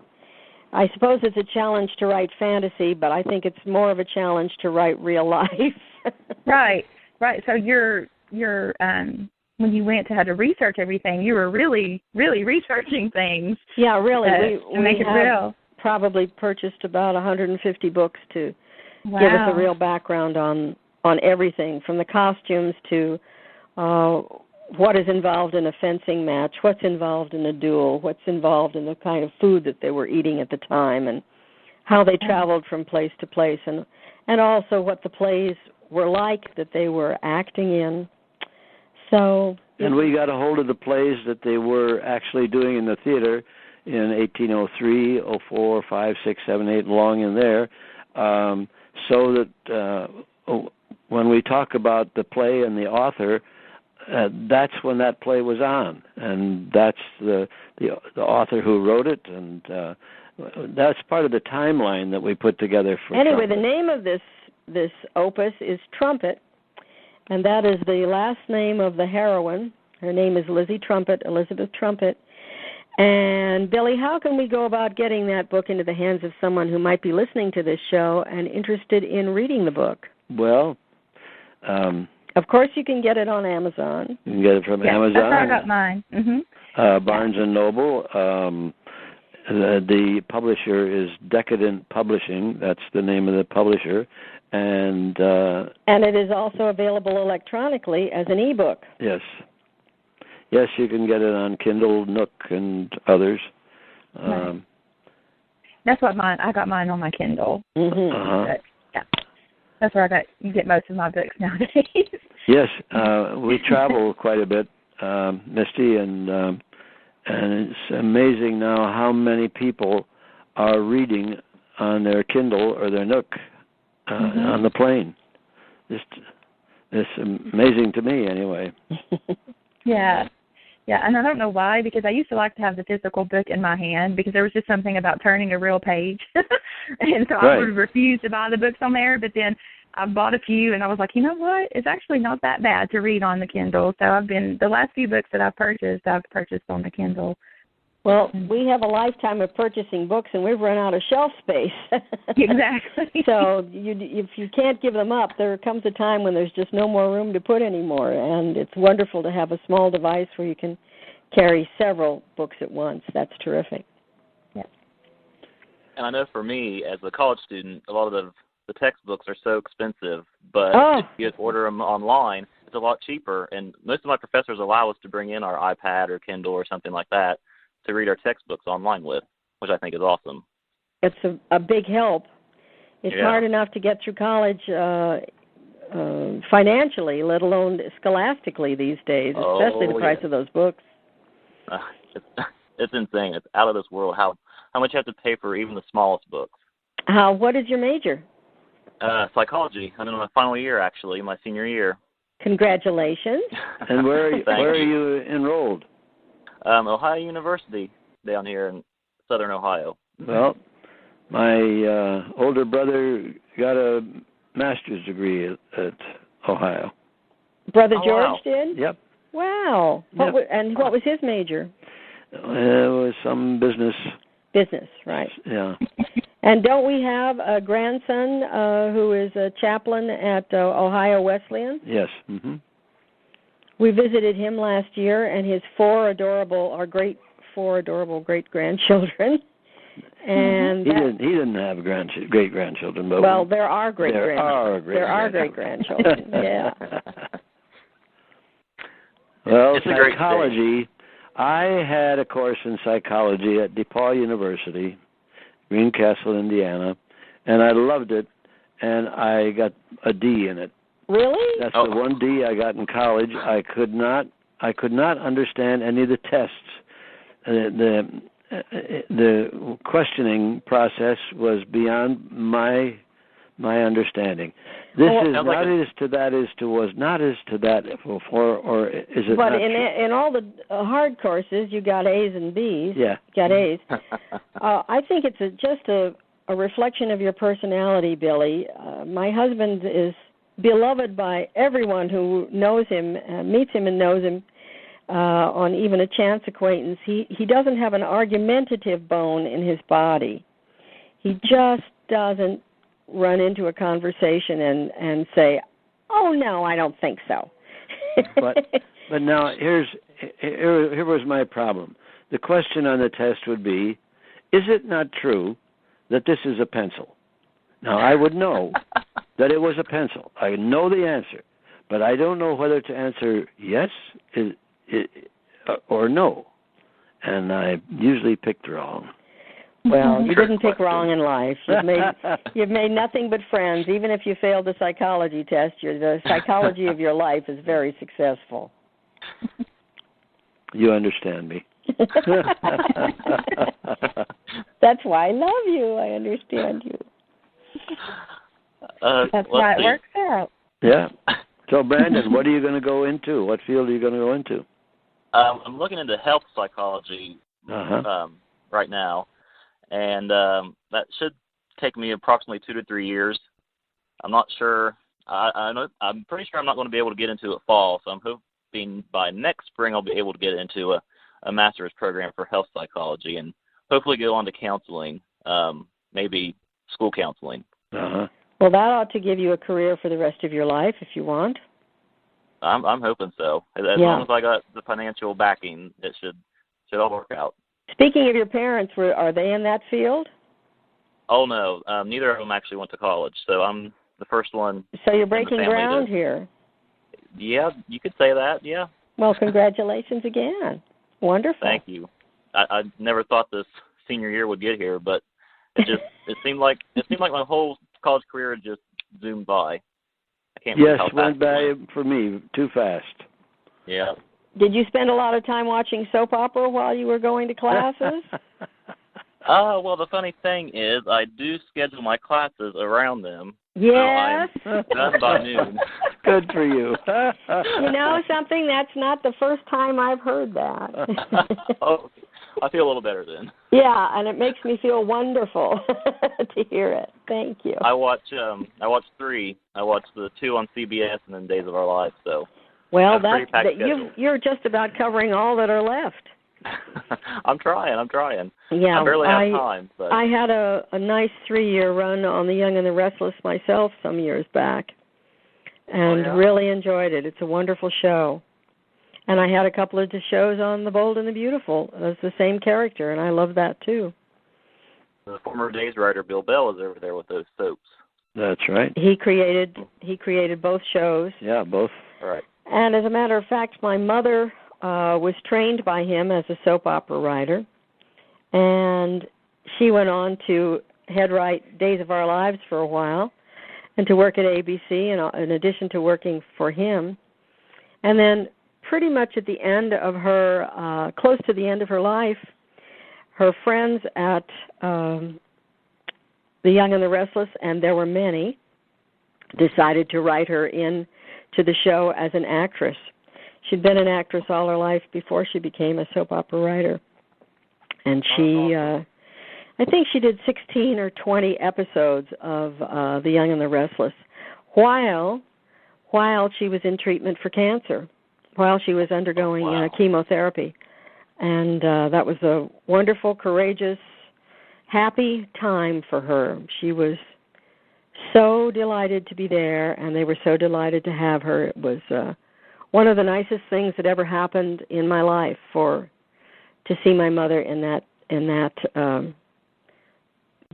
[SPEAKER 2] I suppose it's a challenge to write fantasy, but I think it's more of a challenge to write real life.
[SPEAKER 4] Right. So you're when you went to have to research everything, you were really, really researching things.
[SPEAKER 2] Yeah, really.
[SPEAKER 4] To make it real.
[SPEAKER 2] Probably purchased about 150 books to give us a real background on everything, from the costumes to what is involved in a fencing match, what's involved in a duel, what's involved in the kind of food that they were eating at the time, and how they traveled from place to place, and also what the plays were like that they were acting in. So.
[SPEAKER 3] And we got a hold of the plays that they were actually doing in the theater in 1803, 04, 5, 6, 7, 8, along in there, so that when we talk about the play and the author, that's when that play was on, and that's the author who wrote it, and that's part of the timeline that we put together for
[SPEAKER 2] Anyway,
[SPEAKER 3] Trumpet.
[SPEAKER 2] The name of this opus is Trumpet, and that is the last name of the heroine. Her name is Elizabeth Trumpet. And, Billy, how can we go about getting that book into the hands of someone who might be listening to this show and interested in reading the book?
[SPEAKER 3] Well,
[SPEAKER 2] of course you can get it on Amazon.
[SPEAKER 3] You can get it from Amazon.
[SPEAKER 4] That's where I got mine. Mm-hmm.
[SPEAKER 3] Barnes & Noble, The publisher is Decadent Publishing. That's the name of the publisher. And
[SPEAKER 2] it is also available electronically as an ebook.
[SPEAKER 3] Yes. Yes, you can get it on Kindle, Nook, and others.
[SPEAKER 4] Right. That's what I got mine on my Kindle.
[SPEAKER 2] Mm-hmm.
[SPEAKER 4] But, yeah. That's where you get most of my books nowadays.
[SPEAKER 3] Yes, we travel quite a bit, Misty, and it's amazing now how many people are reading on their Kindle or their Nook on the plane. It's amazing to me, anyway.
[SPEAKER 4] Yeah, and I don't know why, because I used to like to have the physical book in my hand because there was just something about turning a real page. And so I would refuse to buy the books on there, but then I bought a few, and I was like, you know what? It's actually not that bad to read on the Kindle. So the last few books that I've purchased on the Kindle.
[SPEAKER 2] Well, we have a lifetime of purchasing books, and we've run out of shelf space.
[SPEAKER 4] Exactly.
[SPEAKER 2] So if you can't give them up, there comes a time when there's just no more room to put anymore, and it's wonderful to have a small device where you can carry several books at once. That's terrific.
[SPEAKER 4] Yeah.
[SPEAKER 1] And I know for me, as a college student, a lot of the textbooks are so expensive, but if you order them online, it's a lot cheaper, and most of my professors allow us to bring in our iPad or Kindle or something like that to read our textbooks online with, which I think is awesome.
[SPEAKER 2] It's a big help. It's hard enough to get through college financially, let alone scholastically these days, especially the price of those books.
[SPEAKER 1] It's insane. It's out of this world how much you have to pay for even the smallest books.
[SPEAKER 2] What is your major?
[SPEAKER 1] Psychology. I'm in my final year, actually, my senior year.
[SPEAKER 2] Congratulations.
[SPEAKER 3] And where are you enrolled?
[SPEAKER 1] Ohio University down here in southern Ohio.
[SPEAKER 3] Well, my older brother got a master's degree at Ohio.
[SPEAKER 2] Brother George did?
[SPEAKER 3] Yep.
[SPEAKER 2] Wow.
[SPEAKER 3] Yep.
[SPEAKER 2] What was his major?
[SPEAKER 3] It was some business.
[SPEAKER 2] Business, right.
[SPEAKER 3] Yeah.
[SPEAKER 2] And don't we have a grandson who is a chaplain at Ohio Wesleyan?
[SPEAKER 3] Yes. Mm-hmm.
[SPEAKER 2] We visited him last year, and his four adorable great-grandchildren. And
[SPEAKER 3] he didn't have great-grandchildren, but
[SPEAKER 2] there are great-grandchildren. There are great-grandchildren. Yeah.
[SPEAKER 3] Well, psychology. I had a course in psychology at DePaul University, Greencastle, Indiana, and I loved it, and I got a D in it.
[SPEAKER 2] Really?
[SPEAKER 3] That's the one D I got in college. I could not understand any of the tests. The questioning process was beyond my understanding. This is not as to that as to was not as to that before, or is it?
[SPEAKER 2] But
[SPEAKER 3] not
[SPEAKER 2] in all the hard courses, you got A's and B's.
[SPEAKER 3] Yeah,
[SPEAKER 2] got A's. I think it's just a reflection of your personality, Billy. My husband is beloved by everyone who knows him, meets him and knows him on even a chance acquaintance. He doesn't have an argumentative bone in his body. He just doesn't run into a conversation and say, "Oh no, I don't think so."
[SPEAKER 3] but now here was my problem. The question on the test would be, is it not true that this is a pencil? Now, I would know that it was a pencil. I know the answer, but I don't know whether to answer yes or no. And I usually picked wrong.
[SPEAKER 2] Well, you didn't pick wrong in life. You've made nothing but friends. Even if you failed the psychology test, the psychology of your life is very successful.
[SPEAKER 3] You understand me.
[SPEAKER 2] That's why I love you. I understand you.
[SPEAKER 4] That's why it works out.
[SPEAKER 3] Yeah. So, Brandon, what are you going to go into? What field are you going to go into?
[SPEAKER 1] I'm looking into health psychology right now, and that should take me approximately 2 to 3 years. I'm not sure. I'm pretty sure I'm not going to be able to get into it fall, so I'm hoping by next spring I'll be able to get into a master's program for health psychology and hopefully go on to counseling, maybe school counseling.
[SPEAKER 2] Well, that ought to give you a career for the rest of your life if you want.
[SPEAKER 1] I'm hoping so. As long as I got the financial backing, it should all work out.
[SPEAKER 2] Speaking of your parents, are they in that field?
[SPEAKER 1] Oh, no. Neither of them actually went to college, so I'm the first one.
[SPEAKER 2] So you're breaking ground here.
[SPEAKER 1] Yeah, you could say that, yeah.
[SPEAKER 2] Well, congratulations again. Wonderful.
[SPEAKER 1] Thank you. I never thought this senior year would get here, but it seemed like my whole college career just zoomed by. I can't believe how fast
[SPEAKER 3] went by
[SPEAKER 1] it went.
[SPEAKER 3] for me too fast.
[SPEAKER 1] Yeah.
[SPEAKER 2] Did you spend a lot of time watching soap opera while you were going to classes?
[SPEAKER 1] Well, the funny thing is, I do schedule my classes around them.
[SPEAKER 2] Yes.
[SPEAKER 1] So I'm done by noon.
[SPEAKER 3] Good for you.
[SPEAKER 2] You know something? That's not the first time I've heard that.
[SPEAKER 1] Oh, I feel a little better then.
[SPEAKER 2] Yeah, and it makes me feel wonderful to hear it. Thank you.
[SPEAKER 1] I watched 3. I watched the 2 on CBS and then Days of Our Lives. So.
[SPEAKER 2] Well, you're just about covering all that are left.
[SPEAKER 1] I'm trying.
[SPEAKER 2] Yeah,
[SPEAKER 1] I barely have time. But.
[SPEAKER 2] I had a nice 3-year run on The Young and the Restless myself some years back, and really enjoyed it. It's a wonderful show. And I had a couple of shows on The Bold and the Beautiful as the same character, and I love that too.
[SPEAKER 1] The former Days writer Bill Bell is over there with those soaps.
[SPEAKER 3] That's right.
[SPEAKER 2] He created both shows.
[SPEAKER 3] Yeah, both.
[SPEAKER 1] Right.
[SPEAKER 2] And as a matter of fact, my mother was trained by him as a soap opera writer, and she went on to head write Days of Our Lives for a while and to work at ABC in addition to working for him. And then pretty much at the end of her, close to the end of her life, her friends at The Young and the Restless, and there were many, decided to write her in to the show as an actress. She'd been an actress all her life before she became a soap opera writer. And she, I think she did 16 or 20 episodes of The Young and the Restless while she was in treatment for cancer, while she was undergoing chemotherapy. And that was a wonderful, courageous, happy time for her. She was so delighted to be there, and they were so delighted to have her. It was one of the nicest things that ever happened in my life to see my mother in that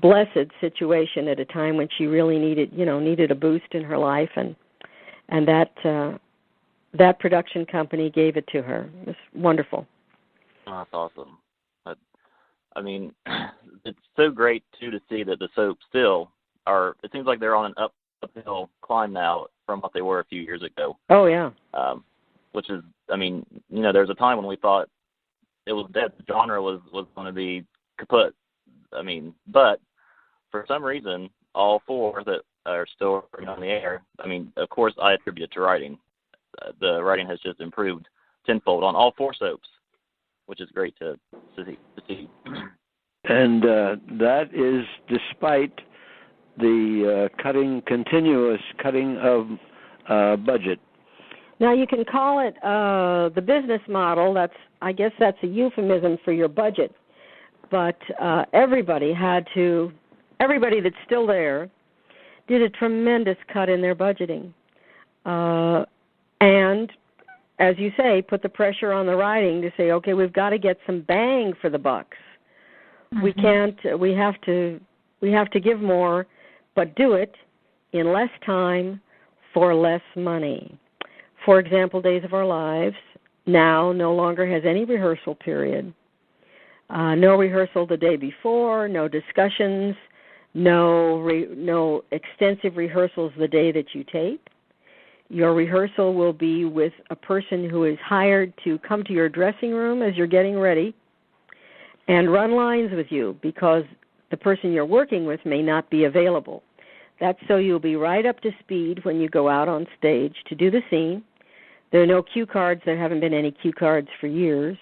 [SPEAKER 2] blessed situation at a time when she really needed a boost in her life, and that production company gave it to her. It was wonderful.
[SPEAKER 1] Oh, that's awesome. I mean, it's so great too to see that the soaps still are. It seems like they're on an uphill climb now from what they were a few years ago.
[SPEAKER 2] Oh yeah.
[SPEAKER 1] Which is, I mean, there's a time when we thought it was dead. The genre was going to be kaput. I mean, but for some reason, all 4 that are still on the air. I mean, of course, I attribute it to writing. The writing has just improved tenfold on all 4 soaps, which is great to see.
[SPEAKER 3] And that is despite the continuous cutting of budget.
[SPEAKER 2] Now you can call it the business model. I guess that's a euphemism for your budget. But everybody that's still there did a tremendous cut in their budgeting. And as you say, put the pressure on the writing to say, okay, we've got to get some bang for the bucks. Mm-hmm. We have to give more, but do it in less time for less money. For example, Days of Our Lives now no longer has any rehearsal period. No rehearsal the day before, no discussions, no extensive rehearsals the day that you tape. Your rehearsal will be with a person who is hired to come to your dressing room as you're getting ready and run lines with you because the person you're working with may not be available. That's so you'll be right up to speed when you go out on stage to do the scene. There are no cue cards. There haven't been any cue cards for years.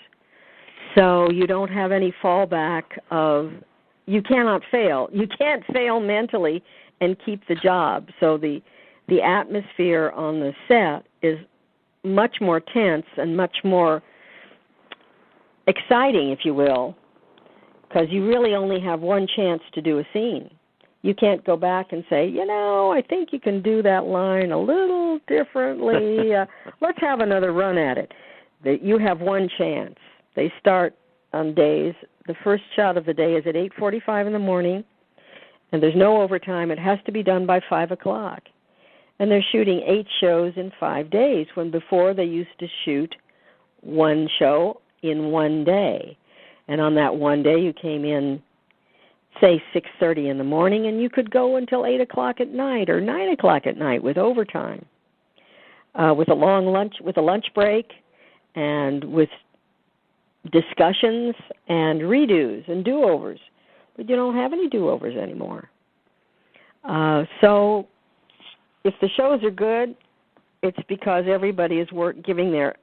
[SPEAKER 2] So you don't have any fallback of, you cannot fail. You can't fail mentally and keep the job. So the atmosphere on the set is much more tense and much more exciting, if you will, because you really only have one chance to do a scene. You can't go back and say, I think you can do that line a little differently. Let's have another run at it. You have one chance. They start on days the first shot of the day is at 8:45 in the morning, and there's no overtime. It has to be done by 5 o'clock. And they're shooting 8 shows in 5 days, when before they used to shoot one show in one day. And on that one day, you came in, say, 6:30 in the morning, and you could go until 8 o'clock at night or 9 o'clock at night with overtime, with a long lunch, with a lunch break, and with discussions and redos and do-overs. But you don't have any do-overs anymore. So if the shows are good, it's because everybody is giving their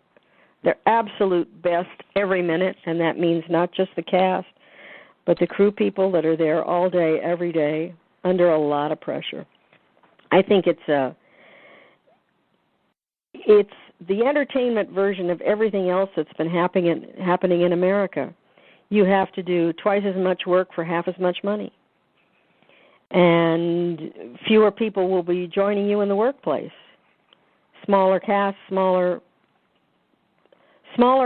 [SPEAKER 2] absolute best every minute, and that means not just the cast, but the crew people that are there all day, every day, under a lot of pressure. I think it's the entertainment version of everything else that's been happening in America. You have to do twice as much work for half as much money. And fewer people will be joining you in the workplace. Smaller cast, smaller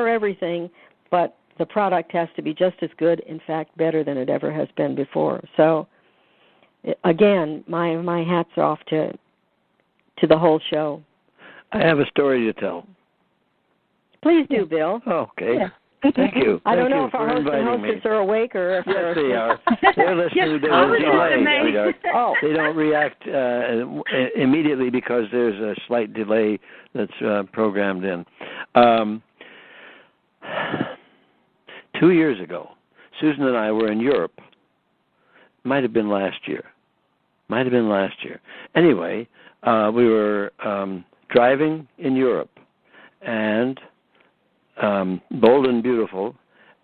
[SPEAKER 2] everything, but the product has to be just as good, in fact, better than it ever has been before. So, again, my hat's off to the whole show.
[SPEAKER 3] I have a story to tell.
[SPEAKER 2] Please do, Bill.
[SPEAKER 3] Okay.
[SPEAKER 2] Yeah.
[SPEAKER 3] Thank you.
[SPEAKER 2] I don't know
[SPEAKER 3] Thank
[SPEAKER 2] if our host and hostess are awake or if
[SPEAKER 3] yes, they are. They're listening. There's a delay. They don't react immediately because there's a slight delay that's programmed in. 2 years ago, Susan and I were in Europe. Might have been last year. Anyway, we were driving in Europe, and Bold and Beautiful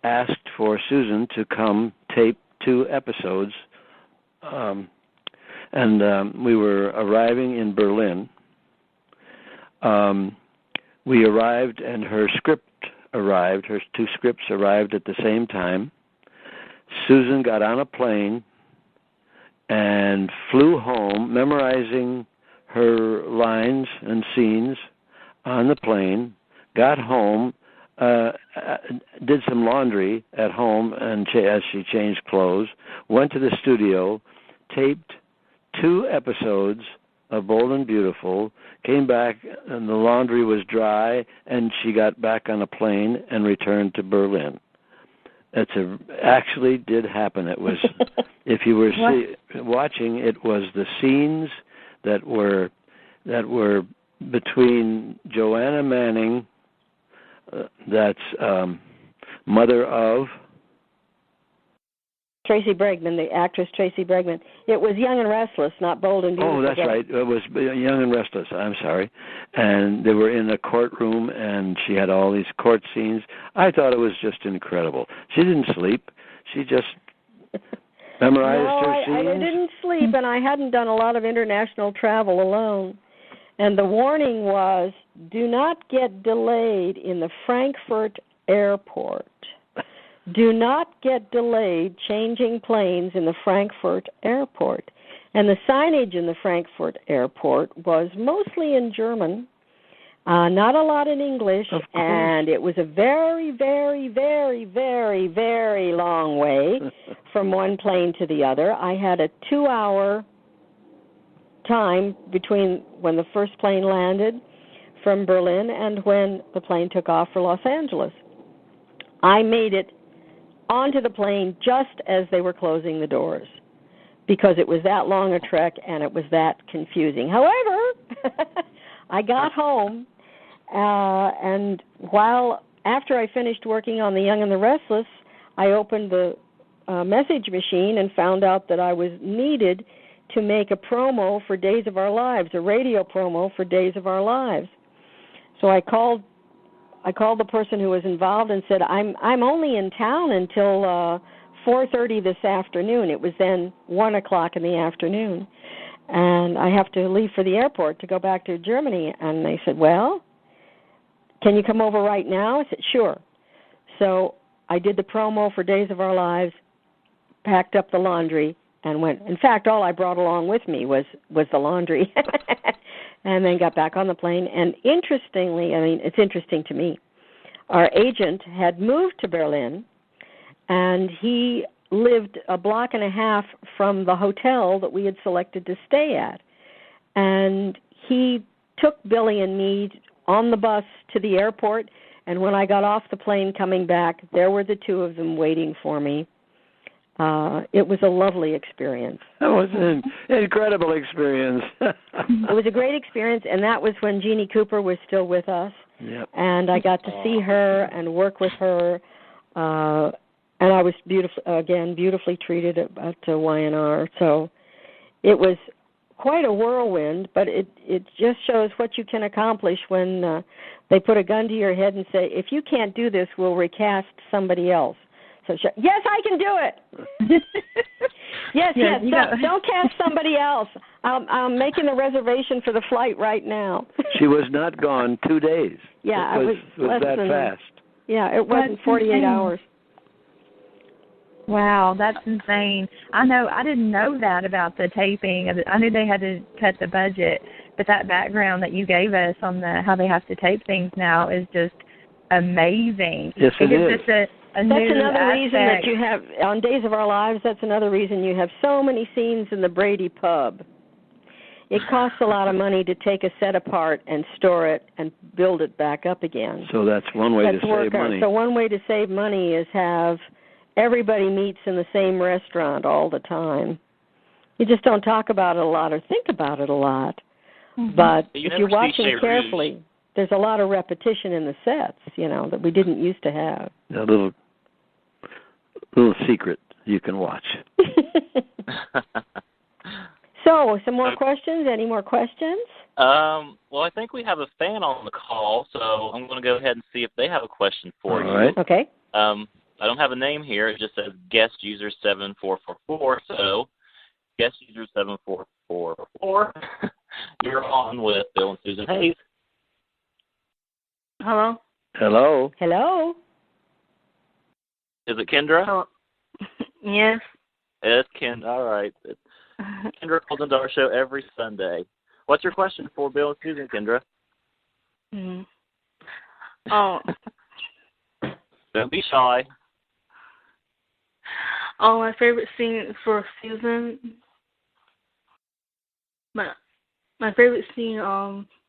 [SPEAKER 3] asked for Susan to come tape 2 episodes, and we were arriving in Berlin. We arrived, and her script arrived. Her 2 scripts arrived at the same time. Susan got on a plane and flew home, memorizing her lines and scenes on the plane, got home, did some laundry at home and as she changed clothes, went to the studio, taped 2 episodes of Bold and Beautiful, came back and the laundry was dry, and she got back on a plane and returned to Berlin. Actually did happen. It was, if you were watching, it was the scenes that were between Joanna Manning, that's mother of
[SPEAKER 2] Tracy Bregman, the actress Tracy Bregman. It was Young and Restless, not Bold and Beautiful.
[SPEAKER 3] Oh, that's right. It was Young and Restless. I'm sorry. And they were in a courtroom, and she had all these court scenes. I thought it was just incredible. She didn't sleep. She just memorized her scenes.
[SPEAKER 2] I didn't sleep, and I hadn't done a lot of international travel alone. And the warning was, do not get delayed in the Frankfurt airport. Do not get delayed changing planes in the Frankfurt airport. And the signage in the Frankfurt airport was mostly in German, not a lot in English, and it was a very, very, very, very, very long way from one plane to the other. I had a 2-hour time between when the first plane landed from Berlin and when the plane took off for Los Angeles. I made it onto the plane just as they were closing the doors because it was that long a trek and it was that confusing. However, I got home, and after I finished working on The Young and the Restless, I opened the message machine and found out that I was needed to make a promo for Days of Our Lives, a radio promo for Days of Our Lives. So I called the person who was involved and said, I'm only in town until 4:30 this afternoon. It was then 1 o'clock in the afternoon. And I have to leave for the airport to go back to Germany. And they said, well, can you come over right now? I said, sure. So I did the promo for Days of Our Lives, packed up the laundry, and went. In fact, all I brought along with me was the laundry. And then got back on the plane. And interestingly, I mean, it's interesting to me, our agent had moved to Berlin, and he lived a block and a half from the hotel that we had selected to stay at. And he took Billy and me on the bus to the airport, and when I got off the plane coming back, there were the two of them waiting for me. It was a lovely experience.
[SPEAKER 3] That was an incredible experience.
[SPEAKER 2] It was a great experience, and that was when Jeannie Cooper was still with us.
[SPEAKER 3] Yep.
[SPEAKER 2] And I got to see her and work with her, and I was beautifully treated at Y&R. So it was quite a whirlwind, but it just shows what you can accomplish when they put a gun to your head and say, if you can't do this, we'll recast somebody else. So yes, I can do it. yes. Don't cast somebody else. I'm making the reservation for the flight right now.
[SPEAKER 3] She was not gone 2 days.
[SPEAKER 2] Yeah,
[SPEAKER 3] it was that fast.
[SPEAKER 2] It wasn't 48 hours.
[SPEAKER 4] Wow, that's insane. I didn't know that about the taping. I knew they had to cut the budget, but that background that you gave us on how they have to tape things now is just amazing.
[SPEAKER 3] Yes, it is.
[SPEAKER 2] That's another reason that you have, on Days of Our Lives, that's another reason you have so many scenes in the Brady pub. It costs a lot of money to take a set apart and store it and build it back up again.
[SPEAKER 3] So that's one way to save money.
[SPEAKER 2] So one way to save money is have everybody meets in the same restaurant all the time. You just don't talk about it a lot or think about it a lot. Mm-hmm. But if you watch them carefully, there's a lot of repetition in the sets, that we didn't used to have.
[SPEAKER 3] A little secret you can watch.
[SPEAKER 2] So, some more questions? Any more questions?
[SPEAKER 1] Well, I think we have a fan on the call, so I'm going to go ahead and see if they have a question for you.
[SPEAKER 3] All right.
[SPEAKER 2] Okay.
[SPEAKER 1] I don't have a name here. It just says guest user 7444. So, guest user 7444, you're on with Bill and Susan Hayes.
[SPEAKER 5] Hello?
[SPEAKER 3] Hello?
[SPEAKER 2] Hello?
[SPEAKER 1] Is it Kendra?
[SPEAKER 5] Hello. Yes.
[SPEAKER 1] It's Kendra. All right. Kendra calls into our show every Sunday. What's your question for Bill and Susan, Kendra?
[SPEAKER 5] Mm-hmm. Oh.
[SPEAKER 1] Don't be shy.
[SPEAKER 5] Oh, my favorite scene for Susan. My favorite scene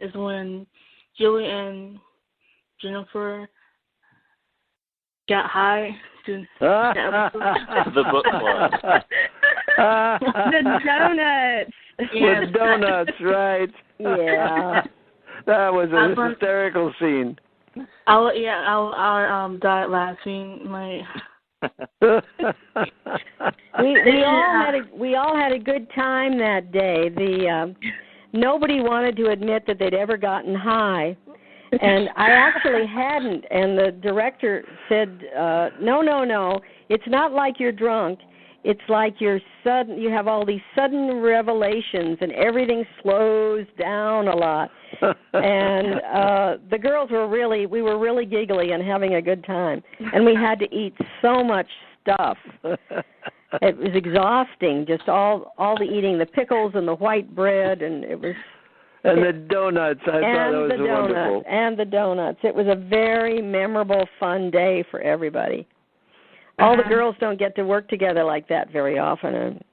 [SPEAKER 5] is when Julie and Jennifer got high.
[SPEAKER 1] The book club.
[SPEAKER 4] The donuts.
[SPEAKER 2] Yes.
[SPEAKER 3] With donuts, right?
[SPEAKER 2] Yeah.
[SPEAKER 3] That was a hysterical scene.
[SPEAKER 5] I'll die laughing.
[SPEAKER 2] We all had a good time that day. Nobody wanted to admit that they'd ever gotten high, and I actually hadn't. And the director said, "No, it's not like you're drunk. It's like you have all these sudden revelations, and everything slows down a lot." And the girls we were really giggly and having a good time. And we had to eat so much stuff. It was exhausting, just all the eating, the pickles and the white bread, and it was...
[SPEAKER 3] And the donuts. I thought that was wonderful.
[SPEAKER 2] And the donuts. It was a very memorable, fun day for everybody. All the girls don't get to work together like that very often. And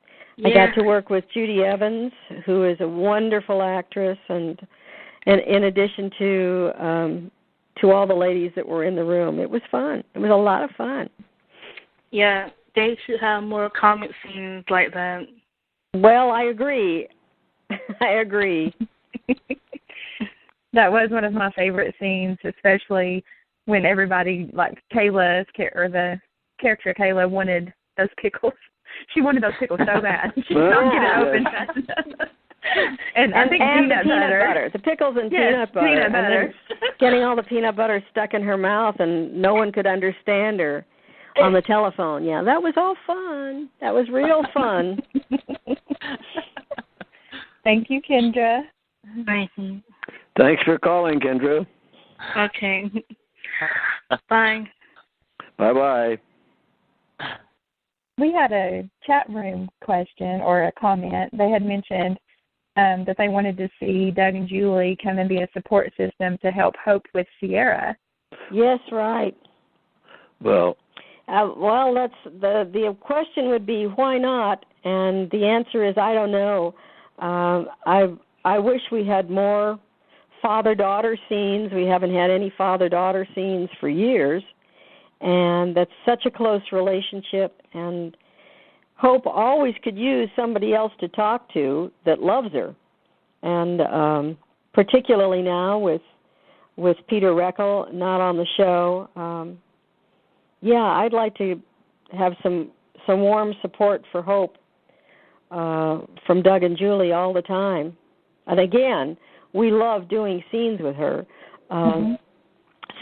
[SPEAKER 2] I got to work with Judy Evans, who is a wonderful actress, and in addition to all the ladies that were in the room. It was fun. It was a lot of fun.
[SPEAKER 5] Yeah, they should have more comic scenes like that.
[SPEAKER 2] Well, I agree. I agree.
[SPEAKER 4] That was one of my favorite scenes, especially when everybody, like Kayla, or the character Kayla, wanted those pickles. She wanted those pickles so bad. She couldn't get it open fast enough. And I think peanut butter.
[SPEAKER 2] The pickles and peanut butter.
[SPEAKER 4] Peanut butter.
[SPEAKER 2] Getting all the peanut butter stuck in her mouth, and no one could understand her on the telephone. Yeah, that was all fun. That was real fun.
[SPEAKER 4] Thank you, Kendra.
[SPEAKER 5] Thank you.
[SPEAKER 3] Thanks for calling, Kendra.
[SPEAKER 5] Okay. Bye.
[SPEAKER 3] Bye-bye.
[SPEAKER 4] We had a chat room question or a comment. They had mentioned that they wanted to see Doug and Julie come and be a support system to help Hope with Sierra.
[SPEAKER 2] Yes, right.
[SPEAKER 3] Well,
[SPEAKER 2] Well, that's the question would be why not, and the answer is I don't know. I wish we had more father-daughter scenes. We haven't had any father-daughter scenes for years, and that's such a close relationship. And Hope always could use somebody else to talk to that loves her, and particularly now with Peter Reckel not on the show. Yeah, I'd like to have some warm support for Hope from Doug and Julie all the time. And again, we love doing scenes with her.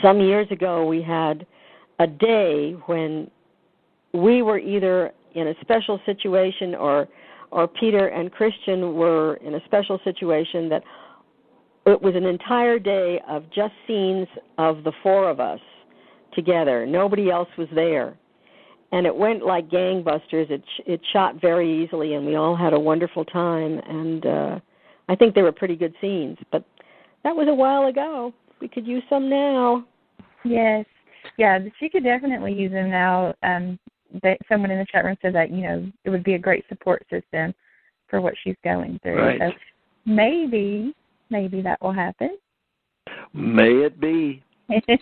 [SPEAKER 2] Some years ago, we had a day when we were either in a special situation or Peter and Christian were in a special situation that it was an entire day of just scenes of the four of us together. Nobody else was there. And it went like gangbusters. It shot very easily, and we all had a wonderful time. And I think they were pretty good scenes. But that was a while ago. We could use some now.
[SPEAKER 4] Yes. Yeah, she could definitely use them now. Someone in the chat room said that, it would be a great support system for what she's going through.
[SPEAKER 3] Right.
[SPEAKER 4] So maybe that will happen.
[SPEAKER 3] May it be.
[SPEAKER 1] I think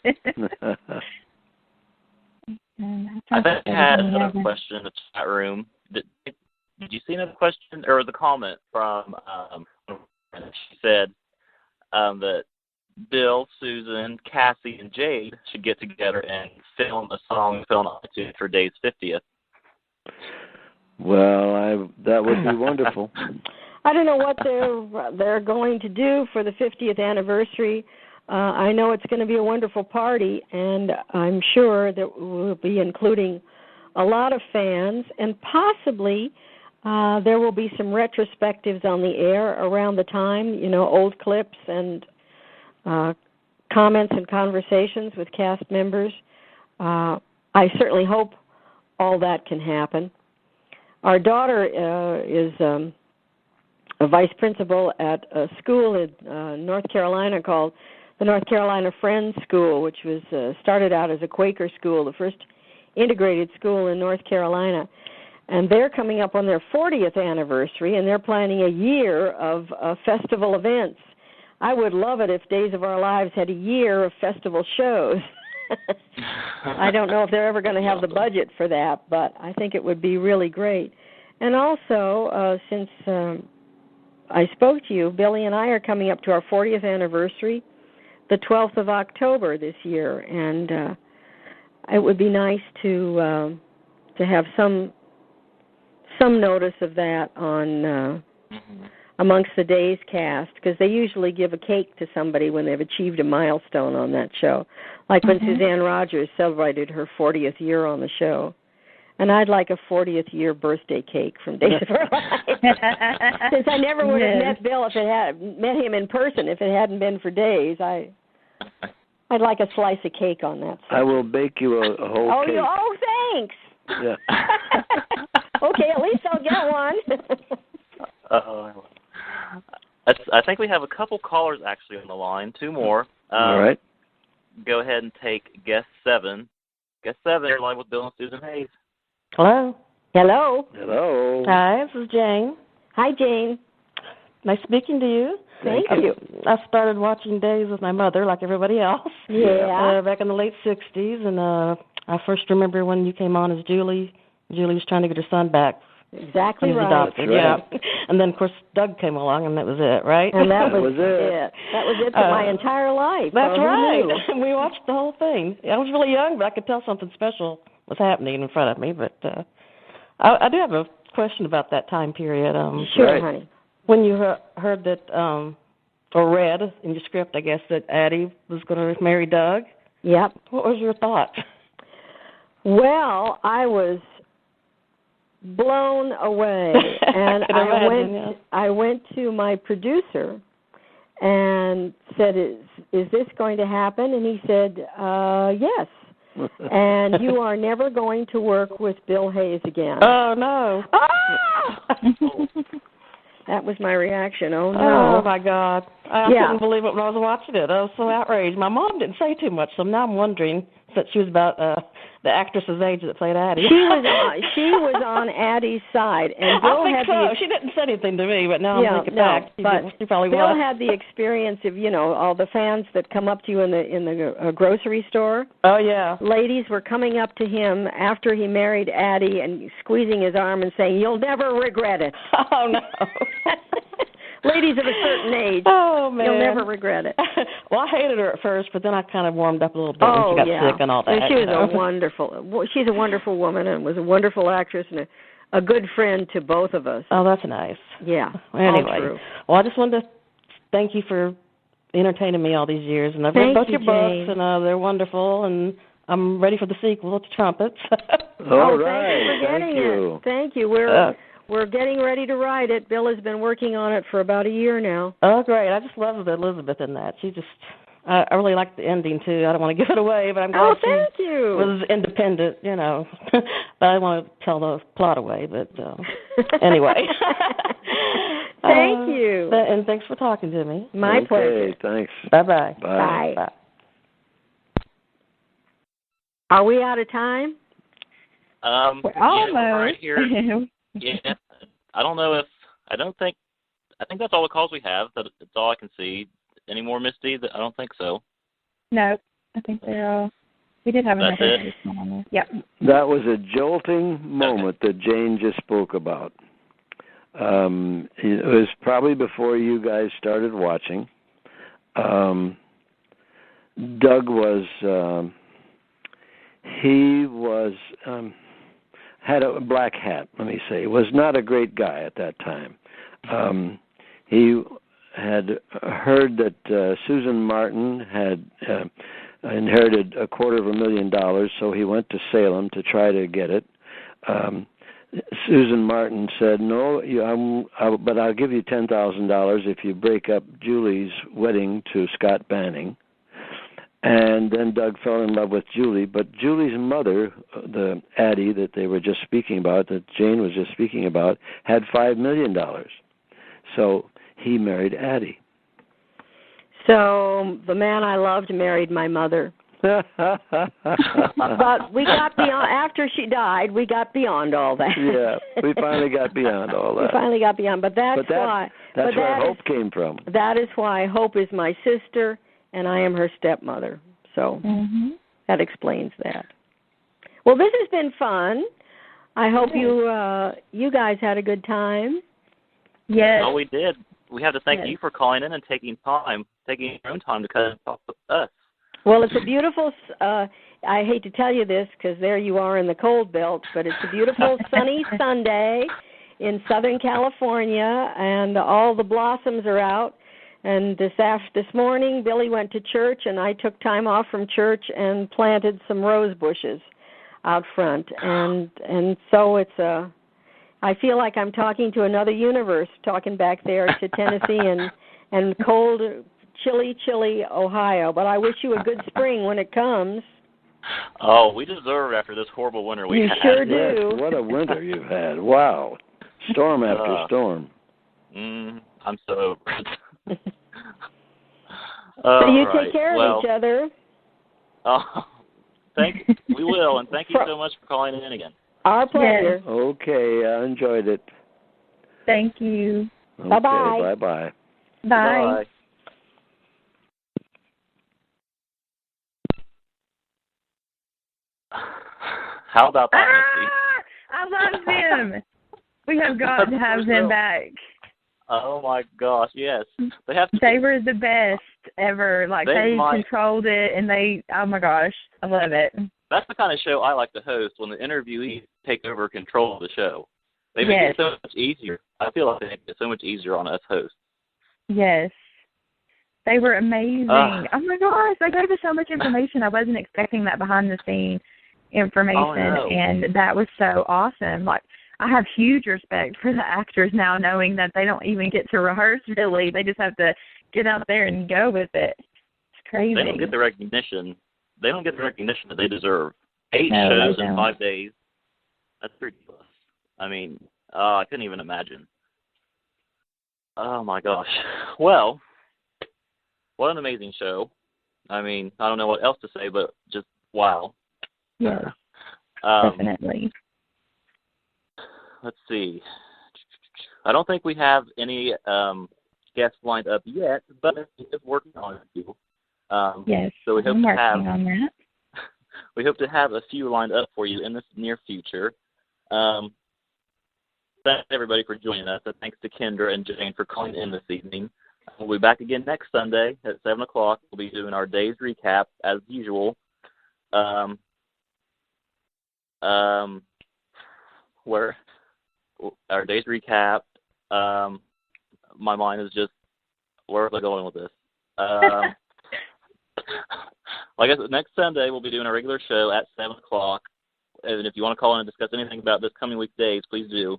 [SPEAKER 1] I had another question in the chat room. Did you see another question or the comment from? She said that Bill, Susan, Cassie, and Jade should get together and film a song and film it for Dave's 50th.
[SPEAKER 3] Well, that would be wonderful.
[SPEAKER 2] I don't know what they're going to do for the 50th anniversary. I know it's going to be a wonderful party, and I'm sure that we'll be including a lot of fans, and possibly there will be some retrospectives on the air around the time, old clips and comments and conversations with cast members. I certainly hope all that can happen. Our daughter is a vice principal at a school in North Carolina called the North Carolina Friends School, which was started out as a Quaker school, the first integrated school in North Carolina. And they're coming up on their 40th anniversary, and they're planning a year of festival events. I would love it if Days of Our Lives had a year of festival shows. I don't know if they're ever going to have the budget for that, but I think it would be really great. And also, since I spoke to you, Billy and I are coming up to our 40th anniversary, the 12th of October this year, and it would be nice to have some notice of that on amongst the Days cast, because they usually give a cake to somebody when they've achieved a milestone on that show, like when Suzanne Rogers celebrated her 40th year on the show. And I'd like a 40th year birthday cake from Days of Our Lives. Since I never would have met Bill met him in person if it hadn't been for Days. I'd like a slice of cake on that.
[SPEAKER 3] I will bake you a whole cake.
[SPEAKER 2] Oh, thanks.
[SPEAKER 3] Yeah.
[SPEAKER 2] Okay, at least I'll get one.
[SPEAKER 1] I think we have a couple callers actually on the line. Two more.
[SPEAKER 3] All right.
[SPEAKER 1] Go ahead and take guest 7. Guest 7, you're live with Bill and SusanHayes.
[SPEAKER 6] Hello.
[SPEAKER 2] Hello.
[SPEAKER 3] Hello.
[SPEAKER 6] Hi, this is Jane.
[SPEAKER 2] Hi, Jane.
[SPEAKER 6] Nice speaking to you.
[SPEAKER 2] Thank you.
[SPEAKER 6] I started watching Days with my mother, like everybody else.
[SPEAKER 2] Yeah.
[SPEAKER 6] Back in the late 60s, and I first remember when you came on as Julie. Julie was trying to get her son back.
[SPEAKER 2] Exactly
[SPEAKER 6] He was
[SPEAKER 2] right.
[SPEAKER 6] adopted, yeah. And then, of course, Doug came along, and that was it, right?
[SPEAKER 2] And that was it. That was it for my entire life.
[SPEAKER 6] That's right. We watched the whole thing. I was really young, but I could tell something special was happening in front of me. But I do have a question about that time period.
[SPEAKER 2] Sure, honey.
[SPEAKER 6] When you heard that, or read in your script, I guess, that Addie was going to marry Doug.
[SPEAKER 2] Yep.
[SPEAKER 6] What was your thought?
[SPEAKER 2] Well, I was blown away, and I went to my producer and said, "Is this going to happen?" And he said, "Yes." And you are never going to work with Bill Hayes again.
[SPEAKER 6] Oh no!
[SPEAKER 2] Ah! That was my reaction. Oh
[SPEAKER 6] Oh
[SPEAKER 2] no!
[SPEAKER 6] my God! I couldn't believe it when I was watching it. I was so outraged. My mom didn't say too much, so now I'm wondering, since she was about the actress's age that played Addie.
[SPEAKER 2] She was on Addie's side, and Bill
[SPEAKER 6] I think
[SPEAKER 2] had
[SPEAKER 6] so. She didn't say anything to me, but now I'm thinking back. She probably
[SPEAKER 2] Bill
[SPEAKER 6] was.
[SPEAKER 2] had the experience of all the fans that come up to you in the grocery store.
[SPEAKER 6] Oh yeah.
[SPEAKER 2] Ladies were coming up to him after he married Addie and squeezing his arm and saying, "You'll never regret it."
[SPEAKER 6] Oh no.
[SPEAKER 2] Ladies of a certain age.
[SPEAKER 6] Oh man.
[SPEAKER 2] You'll never regret it.
[SPEAKER 6] Well, I hated her at first, but then I kind of warmed up a little bit when she got sick and all that.
[SPEAKER 2] She was she's a wonderful woman and was a wonderful actress and a good friend to both of us.
[SPEAKER 6] Oh, that's nice.
[SPEAKER 2] Yeah.
[SPEAKER 6] Anyway,
[SPEAKER 2] all true.
[SPEAKER 6] Well, I just wanted to thank you for entertaining me all these years, and I've read both your books, and they're wonderful, and I'm ready for the sequel to Trumpets.
[SPEAKER 3] All right.
[SPEAKER 2] Thank you for getting it. Thank you. We're getting ready to write it. Bill has been working on it for about a year now.
[SPEAKER 6] Oh, great. I just love Elizabeth in that. I really like the ending, too. I don't want to give it away, but I'm glad she was independent, But I don't want to tell the plot away, but anyway.
[SPEAKER 2] Thank you.
[SPEAKER 6] And thanks for talking to me.
[SPEAKER 2] My pleasure.
[SPEAKER 3] Thanks.
[SPEAKER 6] Bye-bye.
[SPEAKER 3] Bye.
[SPEAKER 6] Bye.
[SPEAKER 2] Are we out of time?
[SPEAKER 4] We're almost.
[SPEAKER 1] Right here. Yeah, I think that's all the calls we have. That's all I can see. Any more, Misty? I don't think so.
[SPEAKER 4] No, I think they're all. We did have another person on there. Yep.
[SPEAKER 3] That was a jolting moment that Jane just spoke about. It was probably before you guys started watching. Doug was. He was. Had a black hat, let me say. Was not a great guy at that time. He had heard that Susan Martin had inherited $250,000, so he went to Salem to try to get it. Susan Martin said, "No, but I'll give you $10,000 if you break up Julie's wedding to Scott Banning." And then Doug fell in love with Julie. But Julie's mother, the Addie that they were just speaking about, that Jane was just speaking about, had $5 million. So he married Addie.
[SPEAKER 2] So the man I loved married my mother. But we got beyond, after she died, we got beyond all that.
[SPEAKER 3] Yeah, we finally got beyond all that.
[SPEAKER 2] We finally got beyond, but that's why.
[SPEAKER 3] That's where Hope came from.
[SPEAKER 2] That is why Hope is my sister, and I am her stepmother. So that explains that. Well, this has been fun. I hope you guys had a good time.
[SPEAKER 4] Yes.
[SPEAKER 1] Oh, we did. We have to thank you for calling in and taking your own time to come and talk with us.
[SPEAKER 2] Well, it's a beautiful, I hate to tell you this because there you are in the cold belt, but it's a beautiful sunny Sunday in Southern California, and all the blossoms are out. And this morning, Billy went to church, and I took time off from church and planted some rose bushes out front. And so I feel like I'm talking to another universe, talking back there to Tennessee and cold, chilly Ohio. But I wish you a good spring when it comes.
[SPEAKER 1] Oh, we deserve after this horrible winter we had.
[SPEAKER 2] You sure do.
[SPEAKER 3] Yes, what a winter you've had. Wow. Storm after storm.
[SPEAKER 1] I'm so over it.
[SPEAKER 2] So you take care of each other.
[SPEAKER 1] Oh, we will, and thank you so much for calling in again.
[SPEAKER 2] Our pleasure.
[SPEAKER 3] Yes. Okay, I enjoyed it.
[SPEAKER 4] Thank you.
[SPEAKER 3] Okay,
[SPEAKER 2] bye-bye.
[SPEAKER 3] Bye-bye.
[SPEAKER 4] Bye.
[SPEAKER 1] Bye. How about that, Misty?
[SPEAKER 4] I love them. We have got to have them back.
[SPEAKER 1] Oh my gosh, yes.
[SPEAKER 4] They were the best ever. Like they controlled it, and oh my gosh, I love it.
[SPEAKER 1] That's the kind of show I like to host, when the interviewees take over control of the show. They make it so much easier. I feel like they make it so much easier on us hosts.
[SPEAKER 4] Yes. They were amazing. Oh my gosh, they gave us so much information. I wasn't expecting that behind the scene information, and that was so awesome. Like, I have huge respect for the actors now, knowing that they don't even get to rehearse really. They just have to get out there and go with it. It's crazy.
[SPEAKER 1] They don't get the recognition. That they deserve. 8 shows in 5 days. That's ridiculous. I mean, I couldn't even imagine. Oh my gosh. Well, what an amazing show. I mean, I don't know what else to say, but just wow.
[SPEAKER 4] Yeah. Definitely.
[SPEAKER 1] Let's see. I don't think we have any guests lined up yet, but it's working on it.
[SPEAKER 4] Yes,
[SPEAKER 1] so we hope
[SPEAKER 4] I'm
[SPEAKER 1] to
[SPEAKER 4] working on that.
[SPEAKER 1] We hope to have a few lined up for you in the near future. Thanks, everybody, for joining us. And thanks to Kendra and Jane for calling in this evening. We'll be back again next Sunday at 7 o'clock. We'll be doing our day's recap, as usual. Where our day's recap, my mind is just, where am I going with this? Like I said, next Sunday we'll be doing a regular show at 7 o'clock. And if you want to call in and discuss anything about this coming week's days, please do.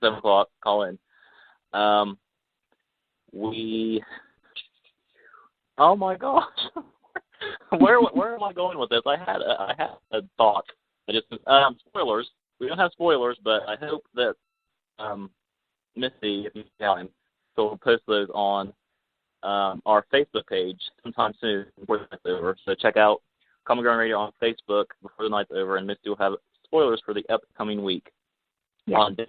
[SPEAKER 1] 7 o'clock, call in. Oh my gosh, where am I going with this? I had a thought. Spoilers. We don't have spoilers, but I hope that Misty, if you can, so we'll post those on our Facebook page sometime soon before the night's over. So check out Common Ground Radio on Facebook before the night's over, and Misty will have spoilers for the upcoming week.
[SPEAKER 4] Yeah.
[SPEAKER 1] On day.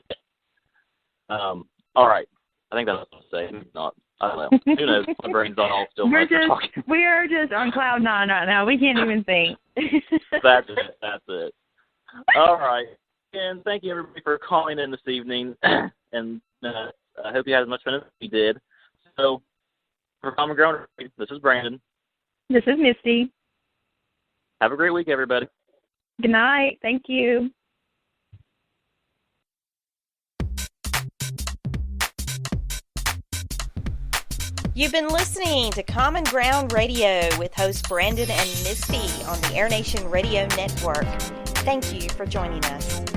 [SPEAKER 1] All right. I think that's what I was saying. Not. I don't know. Who knows? My brain's not all still.
[SPEAKER 4] We are just on cloud nine right now. We can't even think.
[SPEAKER 1] That's it. All right. And thank you, everybody, for calling in this evening. And I hope you had as much fun as we did. So, for Common Ground, this is Brandon.
[SPEAKER 4] This is Misty.
[SPEAKER 1] Have a great week, everybody.
[SPEAKER 4] Good night. Thank you.
[SPEAKER 7] You've been listening to Common Ground Radio with hosts Brandon and Misty on the Air Nation Radio Network. Thank you for joining us.